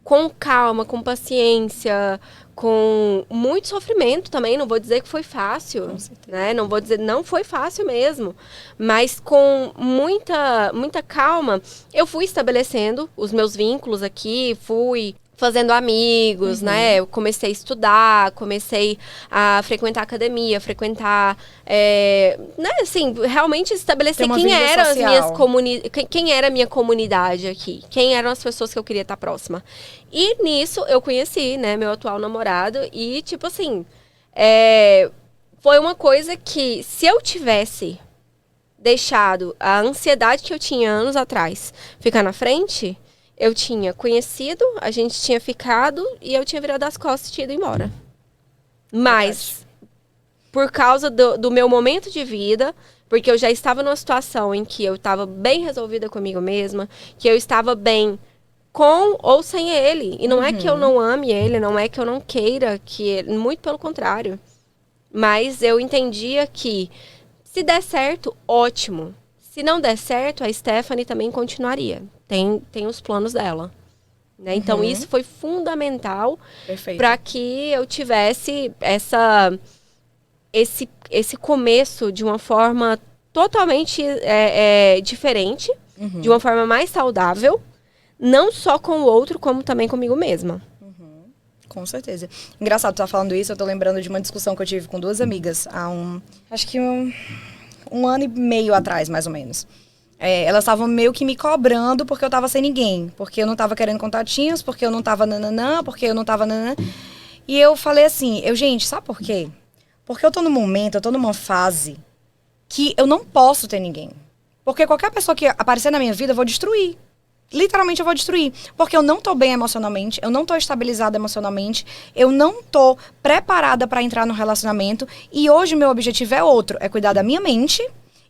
com calma, com paciência, com muito sofrimento também, não vou dizer que foi fácil, né? Não vou dizer, não foi fácil mesmo, mas com muita calma, eu fui estabelecendo os meus vínculos aqui, fui fazendo amigos, né? Eu comecei a estudar, comecei a frequentar academia, né? Assim, realmente estabelecer quem eram as minhas quem era a minha comunidade aqui, quem eram as pessoas que eu queria estar próxima. E nisso eu conheci, né, meu atual namorado e, tipo assim, foi uma coisa que, se eu tivesse deixado a ansiedade que eu tinha anos atrás ficar na frente, eu tinha conhecido, a gente tinha ficado e eu tinha virado as costas e tinha ido embora. Mas por causa do meu momento de vida, porque eu já estava numa situação em que eu estava bem resolvida comigo mesma, que eu estava bem com ou sem ele. E não é que eu não ame ele, não é que eu não queira que ele, muito pelo contrário. Mas eu entendia que se der certo, ótimo. Se não der certo, a Stephanie também continuaria. Tem os planos dela. Né? Então, isso foi fundamental para que eu tivesse esse começo de uma forma totalmente diferente, de uma forma mais saudável, não só com o outro, como também comigo mesma. Com certeza. Engraçado tu tá falando isso, eu tô lembrando de uma discussão que eu tive com duas amigas há acho que um ano e meio atrás, mais ou menos. Elas estavam meio que me cobrando porque eu tava sem ninguém. Porque eu não tava querendo contatinhos, porque eu não tava nananã, porque eu não tava nananã. E eu falei assim, gente, sabe por quê? Porque eu tô num momento, eu tô numa fase que eu não posso ter ninguém. Porque qualquer pessoa que aparecer na minha vida, eu vou destruir. Literalmente eu vou destruir. Porque eu não tô bem emocionalmente, eu não tô estabilizada emocionalmente, eu não tô preparada pra entrar no relacionamento. E hoje o meu objetivo é outro, é cuidar da minha mente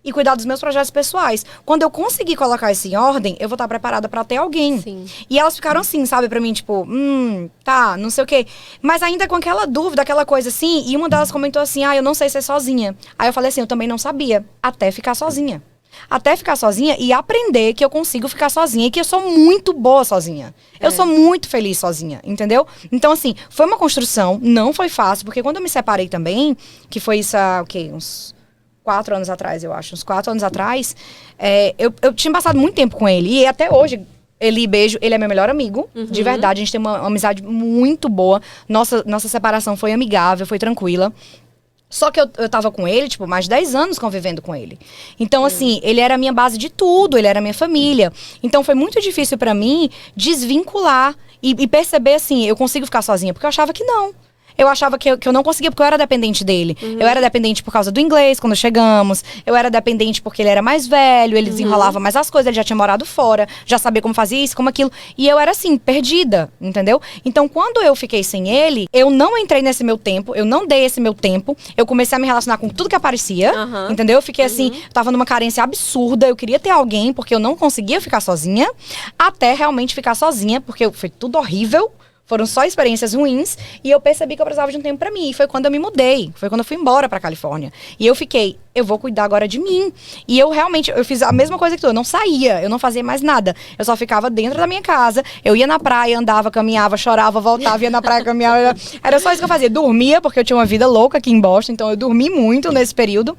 e cuidar dos meus projetos pessoais. Quando eu conseguir colocar isso em ordem, eu vou estar preparada pra ter alguém. Sim. E elas ficaram assim, sabe, pra mim, tipo, tá, não sei o quê. Mas ainda com aquela dúvida, aquela coisa assim, e uma delas comentou assim, eu não sei ser sozinha. Aí eu falei assim, eu também não sabia, até ficar sozinha. Até ficar sozinha e aprender que eu consigo ficar sozinha e que eu sou muito boa sozinha. Eu sou muito feliz sozinha, entendeu? Então, assim, foi uma construção, não foi fácil, porque quando eu me separei também, que foi isso há, uns 4 anos atrás, eu acho, uns 4 anos atrás, eu tinha passado muito tempo com ele. E até hoje, Eli, beijo, ele é meu melhor amigo, de verdade, a gente tem uma amizade muito boa. Nossa separação foi amigável, foi tranquila. Só que eu tava com ele, tipo, mais de 10 anos convivendo com ele. Então, assim, ele era a minha base de tudo, ele era a minha família. Então, foi muito difícil pra mim desvincular e perceber, assim, eu consigo ficar sozinha, porque eu achava que não. Eu achava que eu não conseguia, porque eu era dependente dele. Eu era dependente por causa do inglês, quando chegamos. Eu era dependente porque ele era mais velho, ele desenrolava mais as coisas, ele já tinha morado fora, já sabia como fazia isso, como aquilo. E eu era assim, perdida, entendeu? Então, quando eu fiquei sem ele, eu não entrei nesse meu tempo, eu não dei esse meu tempo. Eu comecei a me relacionar com tudo que aparecia, entendeu? Eu fiquei assim, tava numa carência absurda, eu queria ter alguém, porque eu não conseguia ficar sozinha, até realmente ficar sozinha, porque foi tudo horrível. Foram só experiências ruins e eu percebi que eu precisava de um tempo pra mim. E foi quando eu me mudei, foi quando eu fui embora pra Califórnia. E eu fiquei, eu vou cuidar agora de mim. E eu realmente, eu fiz a mesma coisa que tu, eu não saía, eu não fazia mais nada. Eu só ficava dentro da minha casa, eu ia na praia, andava, caminhava, chorava, voltava, ia na praia, caminhava. Era só isso que eu fazia. Dormia, porque eu tinha uma vida louca aqui em Boston, então eu dormi muito nesse período.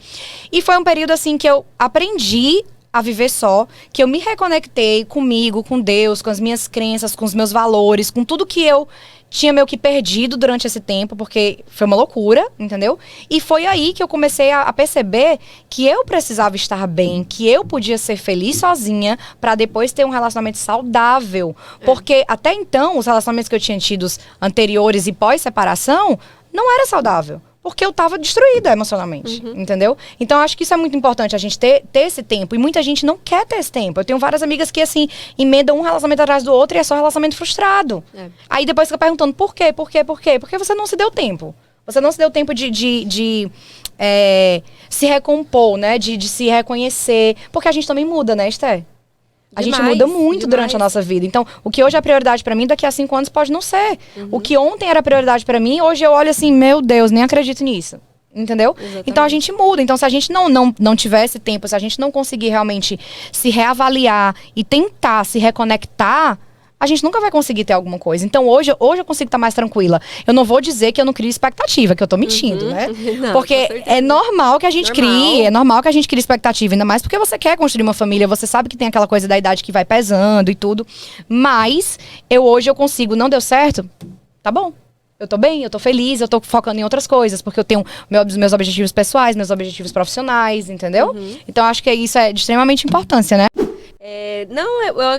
E foi um período assim que eu aprendi a viver só, que eu me reconectei comigo, com Deus, com as minhas crenças, com os meus valores, com tudo que eu tinha meio que perdido durante esse tempo, porque foi uma loucura, entendeu? E foi aí que eu comecei a perceber que eu precisava estar bem, que eu podia ser feliz sozinha pra depois ter um relacionamento saudável. Porque até então, os relacionamentos que eu tinha tido anteriores e pós-separação, não era saudável. Porque eu tava destruída emocionalmente, entendeu? Então, acho que isso é muito importante, a gente ter esse tempo. E muita gente não quer ter esse tempo. Eu tenho várias amigas que, assim, emendam um relacionamento atrás do outro e é só relacionamento frustrado. Aí depois fica perguntando, por quê? Por quê? Por quê? Porque você não se deu tempo. Você não se deu tempo de se recompor, né? De se reconhecer. Porque a gente também muda, né, Esther? A gente muda muito durante a nossa vida. Então, o que hoje é prioridade pra mim, daqui a 5 anos pode não ser. O que ontem era prioridade pra mim, hoje eu olho assim, meu Deus, nem acredito nisso. Entendeu? Exatamente. Então a gente muda. Então, se a gente não tiver esse tempo, se a gente não conseguir realmente se reavaliar e tentar se reconectar, a gente nunca vai conseguir ter alguma coisa. Então, hoje eu consigo estar mais tranquila. Eu não vou dizer que eu não crio expectativa, que eu tô mentindo, né? Não, porque é normal que a gente crie, é normal que a gente crie expectativa, ainda mais porque você quer construir uma família, você sabe que tem aquela coisa da idade que vai pesando e tudo. Mas, hoje eu consigo, não deu certo? Tá bom. Eu tô bem, eu tô feliz, eu tô focando em outras coisas, porque eu tenho meus objetivos pessoais, meus objetivos profissionais, entendeu? Então, acho que isso é de extremamente importância, né?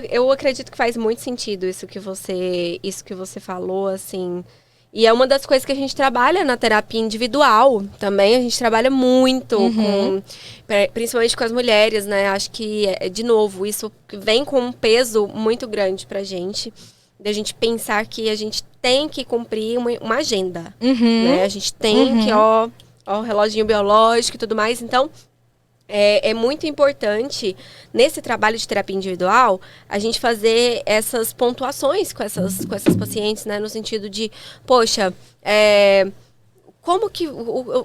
Eu acredito que faz muito sentido isso que você falou, assim. E é uma das coisas que a gente trabalha na terapia individual também. A gente trabalha muito, principalmente com as mulheres, né? Acho que, de novo, isso vem com um peso muito grande pra gente. Da gente pensar que a gente tem que cumprir uma agenda, né? A gente tem que, ó, o reloginho biológico e tudo mais. Então, é muito importante, nesse trabalho de terapia individual, a gente fazer essas pontuações com essas pacientes, né? No sentido de, poxa, como que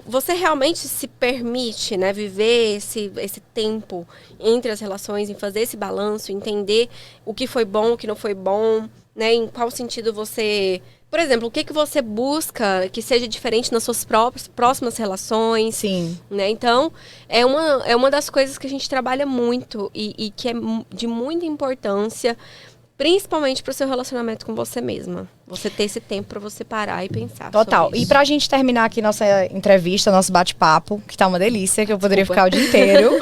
você realmente se permite, né, viver esse tempo entre as relações, em fazer esse balanço, entender o que foi bom, o que não foi bom, né? Em qual sentido você... Por exemplo, o que você busca que seja diferente nas suas próximas relações. Sim. Né? Então, é uma das coisas que a gente trabalha muito e que é de muita importância, principalmente para o seu relacionamento com você mesma. Você ter esse tempo para você parar e pensar. Total. Sobre isso. E pra gente terminar aqui nossa entrevista, nosso bate-papo, que tá uma delícia, que eu poderia ficar o dia inteiro.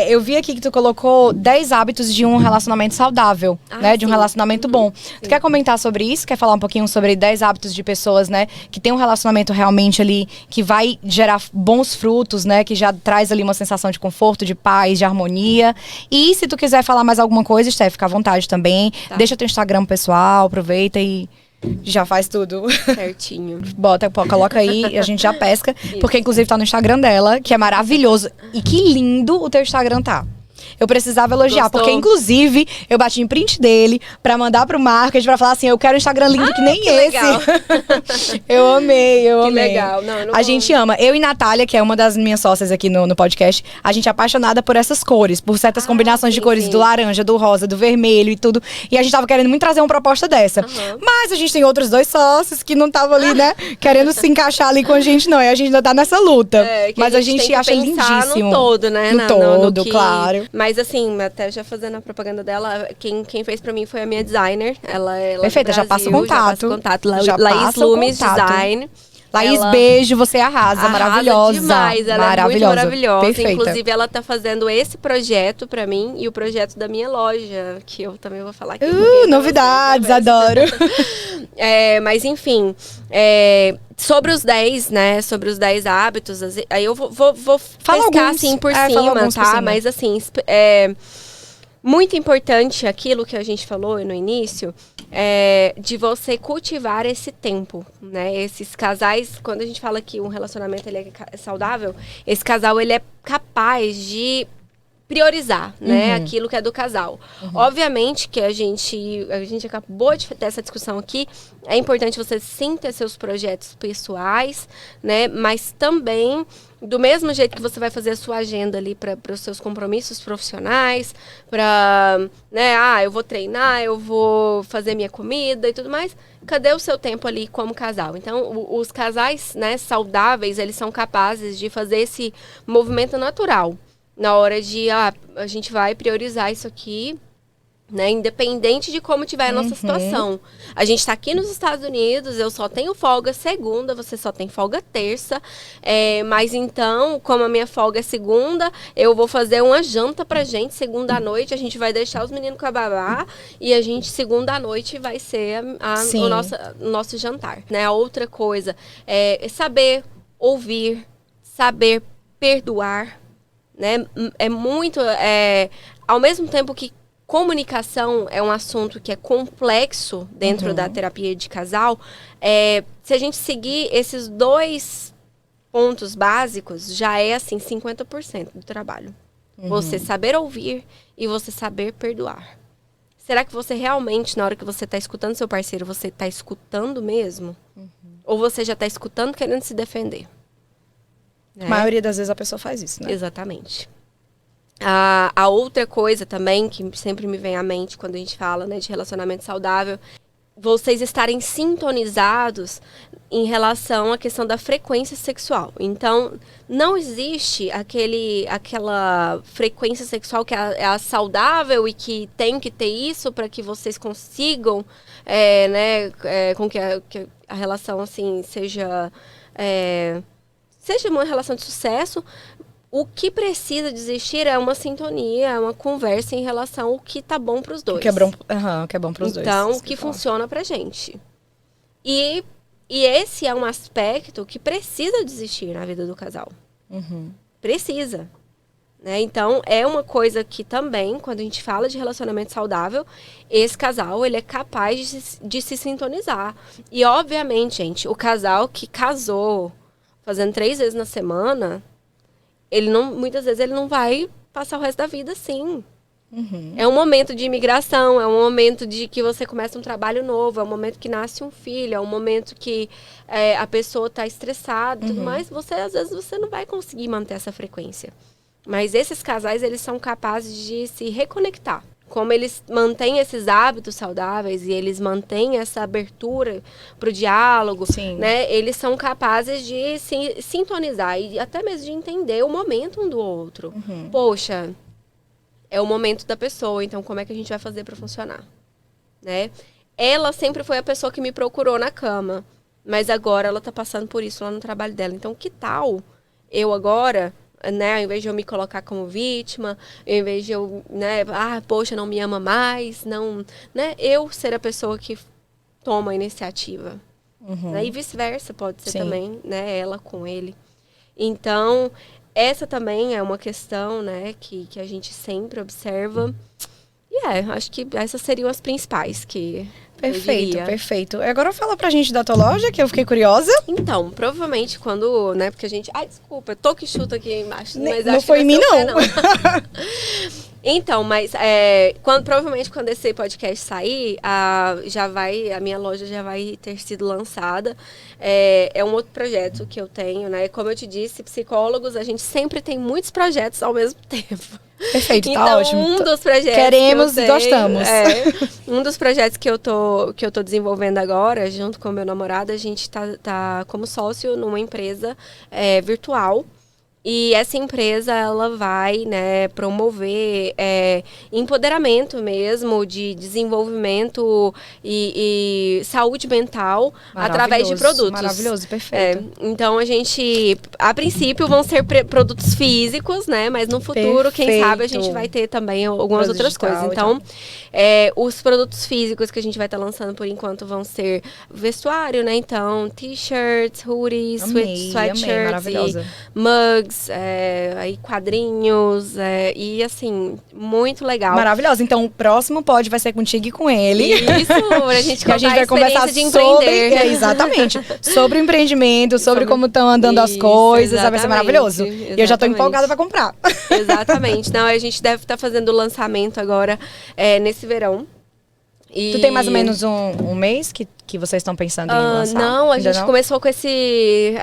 Eu vi aqui que tu colocou 10 hábitos de um relacionamento saudável, né? De um relacionamento bom. Tu quer comentar sobre isso? Quer falar um pouquinho sobre 10 hábitos de pessoas, né? Que tem um relacionamento realmente ali, que vai gerar bons frutos, né? Que já traz ali uma sensação de conforto, de paz, de harmonia. E se tu quiser falar mais alguma coisa, Steph, fica à vontade também. Tá. Deixa teu Instagram pessoal, aproveita e já faz tudo. Certinho. Coloca aí e a gente já pesca. Porque inclusive tá no Instagram dela, que é maravilhoso. E que lindo o teu Instagram tá. Eu precisava elogiar, Gostou? porque inclusive eu bati em print dele pra mandar pro marketing, pra falar assim, eu quero um Instagram lindo que nem que esse. Legal. Eu amei. Que legal. Não, a gente ama. Eu e Natália, que é uma das minhas sócias aqui no podcast, a gente é apaixonada por essas cores, por certas combinações de cores, do laranja, do rosa, do vermelho e tudo. E a gente tava querendo muito trazer uma proposta dessa. Mas a gente tem outros 2 sócios que não estavam ali, né, querendo se encaixar ali com a gente, não. E a gente ainda tá nessa luta. Mas a gente acha lindíssimo. No todo, né? No todo, claro. Mas assim, até já fazendo a propaganda dela, quem fez pra mim foi a minha designer. Ela é lá Perfeita, já passa o contato. Laís Lumes Design. Laís, ela beijo, você arrasa, maravilhosa. Demais, ela maravilhosa, é muito maravilhosa. Perfeita. Inclusive, ela tá fazendo esse projeto pra mim e o projeto da minha loja, que eu também vou falar aqui. Novidades, adoro. Mas enfim, sobre os 10, né? Sobre os 10 hábitos, aí eu vou pescar assim por cima, tá? Mas assim, muito importante aquilo que a gente falou no início, de você cultivar esse tempo, né? Esses casais, quando a gente fala que um relacionamento ele é saudável, esse casal ele é capaz de priorizar, né, aquilo que é do casal. Obviamente que a gente acabou de ter essa discussão aqui, é importante você sim ter seus projetos pessoais, né, mas também do mesmo jeito que você vai fazer a sua agenda ali para os seus compromissos profissionais, para, né, eu vou treinar, eu vou fazer minha comida e tudo mais, cadê o seu tempo ali como casal? Então, os casais, né, saudáveis, eles são capazes de fazer esse movimento natural. Na hora de, a gente vai priorizar isso aqui, né? Independente de como tiver a nossa situação. A gente tá aqui nos Estados Unidos, eu só tenho folga segunda, você só tem folga terça. Mas então, como a minha folga é segunda, eu vou fazer uma janta pra gente segunda à noite. A gente vai deixar os meninos com a babá e a gente, segunda à noite, vai ser o nosso jantar. Né? A outra coisa é saber ouvir, saber perdoar. Né? É muito... ao mesmo tempo que comunicação é um assunto que é complexo dentro da terapia de casal, se a gente seguir esses 2 pontos básicos, já é assim 50% do trabalho. Você saber ouvir e você saber perdoar. Será que você realmente, na hora que você está escutando seu parceiro, você está escutando mesmo? Ou você já está escutando querendo se defender? A maioria das vezes a pessoa faz isso, né? Exatamente. A outra coisa também, que sempre me vem à mente quando a gente fala, né, de relacionamento saudável, vocês estarem sintonizados em relação à questão da frequência sexual. Então, não existe aquela frequência sexual que é a saudável e que tem que ter isso para que vocês consigam, com que a relação assim seja uma relação de sucesso. O que precisa de existir é uma sintonia, uma conversa em relação ao que tá bom para os dois. O que é bom para os dois. Então, o que funciona pra gente. E esse é um aspecto que precisa de existir na vida do casal. Precisa. Né? Então, é uma coisa que também, quando a gente fala de relacionamento saudável, esse casal, ele é capaz de se sintonizar. E, obviamente, gente, o casal que casou, fazendo 3 vezes na semana, muitas vezes ele não vai passar o resto da vida assim. É um momento de imigração, é um momento de que você começa um trabalho novo, é um momento que nasce um filho, é um momento que a pessoa está estressada e tudo mais. Às vezes você não vai conseguir manter essa frequência. Mas esses casais, eles são capazes de se reconectar. Como eles mantêm esses hábitos saudáveis e eles mantêm essa abertura para o diálogo, né? Eles são capazes de se sintonizar e até mesmo de entender o momento um do outro. Poxa, é o momento da pessoa, então como é que a gente vai fazer para funcionar? Né? Ela sempre foi a pessoa que me procurou na cama, mas agora ela está passando por isso lá no trabalho dela. Então, que tal eu agora... né, ao invés de eu me colocar como vítima, ao invés de eu, né, poxa, não me ama mais, não, né, eu ser a pessoa que toma a iniciativa. Né, e vice-versa, pode ser também, né, ela com ele. Então, essa também é uma questão, né, que a gente sempre observa. E acho que essas seriam as principais que... Perfeito. Agora fala pra gente da tua loja, que eu fiquei curiosa. Então, provavelmente quando, né, porque a gente... Ai, desculpa, tô que chuta aqui embaixo. Mas não foi em mim, não. Então, mas provavelmente quando esse podcast sair, a minha loja já vai ter sido lançada. É um outro projeto que eu tenho, né? Como eu te disse, psicólogos, a gente sempre tem muitos projetos ao mesmo tempo. Perfeito, então, tá ótimo. Um dos projetos queremos e gostamos. Um dos projetos que eu tô desenvolvendo agora, junto com o meu namorado, a gente tá como sócio numa empresa virtual. E essa empresa, ela vai, né, promover empoderamento mesmo, de desenvolvimento e saúde mental através de produtos. Maravilhoso, perfeito. Então, a gente, a princípio, vão ser produtos físicos, né? Mas no futuro, quem sabe, a gente vai ter também algumas outras coisas. Então, os produtos físicos que a gente vai estar lançando, por enquanto, vão ser vestuário, né? Então, t-shirts, hoodies, sweatshirts, e mugs, aí quadrinhos, e assim, muito legal. Maravilhosa. Então, o próximo pod vai ser contigo e com ele. Isso, pra gente contar a gente vai conversar de sobre, exatamente, sobre o empreendimento, sobre como estão andando as coisas, vai ser maravilhoso. E eu já tô empolgada pra comprar. Exatamente. Não, a gente deve estar fazendo o lançamento agora, nesse verão. Tu tem mais ou menos um mês que vocês estão pensando em lançar? Não, a gente começou com esse...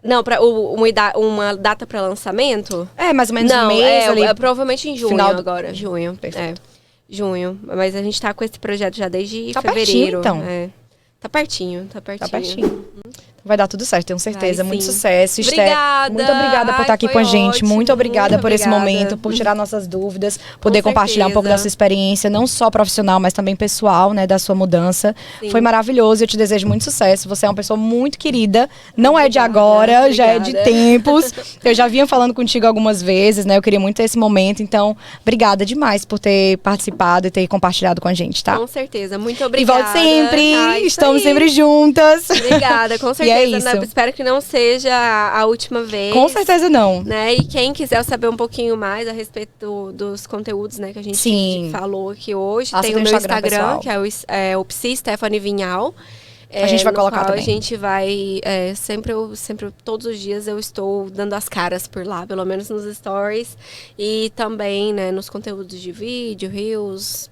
Não, uma data para lançamento? Mais ou menos um mês ali. Provavelmente em junho agora. Junho. Junho. Mas a gente tá com esse projeto já desde fevereiro. Pertinho, então. Tá pertinho. Vai dar tudo certo, tenho certeza. Vai, muito sucesso. Obrigada. Muito obrigada por estar aqui com a gente. Ótimo. Muito obrigada por esse momento, por tirar nossas dúvidas, poder compartilhar um pouco da sua experiência, não só profissional, mas também pessoal, né, da sua mudança. Sim. Foi maravilhoso, eu te desejo muito sucesso. Você é uma pessoa muito querida, não é de agora, já é de tempos. Eu já vinha falando contigo algumas vezes, né? Eu queria muito ter esse momento, então, obrigada demais por ter participado e ter compartilhado com a gente, tá? Com certeza, muito obrigada. E volte sempre, estamos sempre juntas. Obrigada, com certeza. Né? Espero que não seja a última vez. Com certeza não. Né? E quem quiser saber um pouquinho mais a respeito dos conteúdos, né, que a gente falou aqui hoje, tem o meu Instagram, que é o Psi Stephanie Vinhal. A gente vai colocar também. A gente vai, sempre, todos os dias eu estou dando as caras por lá, pelo menos nos stories. E também, né, nos conteúdos de vídeo, reels,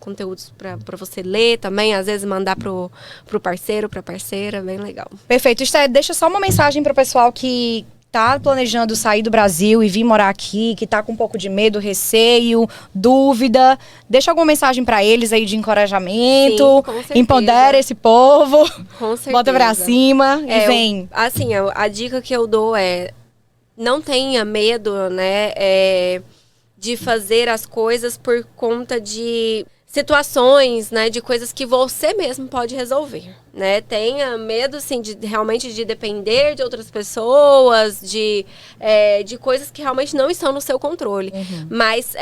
conteúdos para você ler também, às vezes mandar pro parceiro, pra parceira, bem legal. Perfeito. Esté, deixa só uma mensagem pro pessoal que tá planejando sair do Brasil e vir morar aqui, que tá com um pouco de medo, receio, dúvida. Deixa alguma mensagem para eles aí de encorajamento. Sim, com certeza. Empodera esse povo. Com certeza. Bota pra cima e vem. Assim, a dica que eu dou não tenha medo, né, de fazer as coisas por conta de situações, né, de coisas que você mesmo pode resolver, né? Tenha medo, assim, realmente de depender de outras pessoas, de coisas que realmente não estão no seu controle. Mas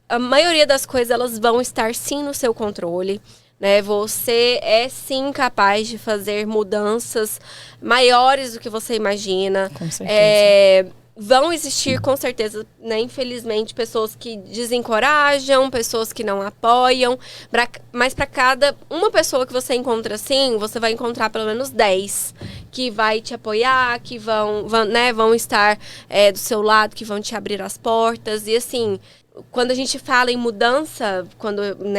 a maioria das coisas, elas vão estar sim no seu controle. Né, você é sim capaz de fazer mudanças maiores do que você imagina. Com certeza. Vão existir, com certeza, né, infelizmente, pessoas que desencorajam, pessoas que não apoiam. Mas para cada uma pessoa que você encontra assim, você vai encontrar pelo menos 10 que vai te apoiar, que vão estar do seu lado, que vão te abrir as portas. E assim, quando a gente fala em mudança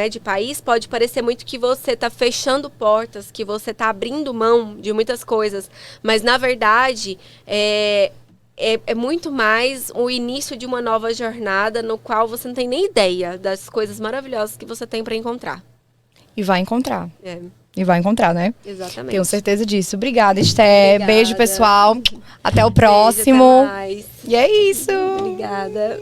de país, pode parecer muito que você está fechando portas, que você está abrindo mão de muitas coisas. Mas, na verdade, é muito mais o início de uma nova jornada no qual você não tem nem ideia das coisas maravilhosas que você tem para encontrar. E vai encontrar. É. E vai encontrar, né? Exatamente. Tenho certeza disso. Obrigada, Esté. Obrigada. Beijo, pessoal. Até o próximo. Beijo, até mais. E é isso. Obrigada.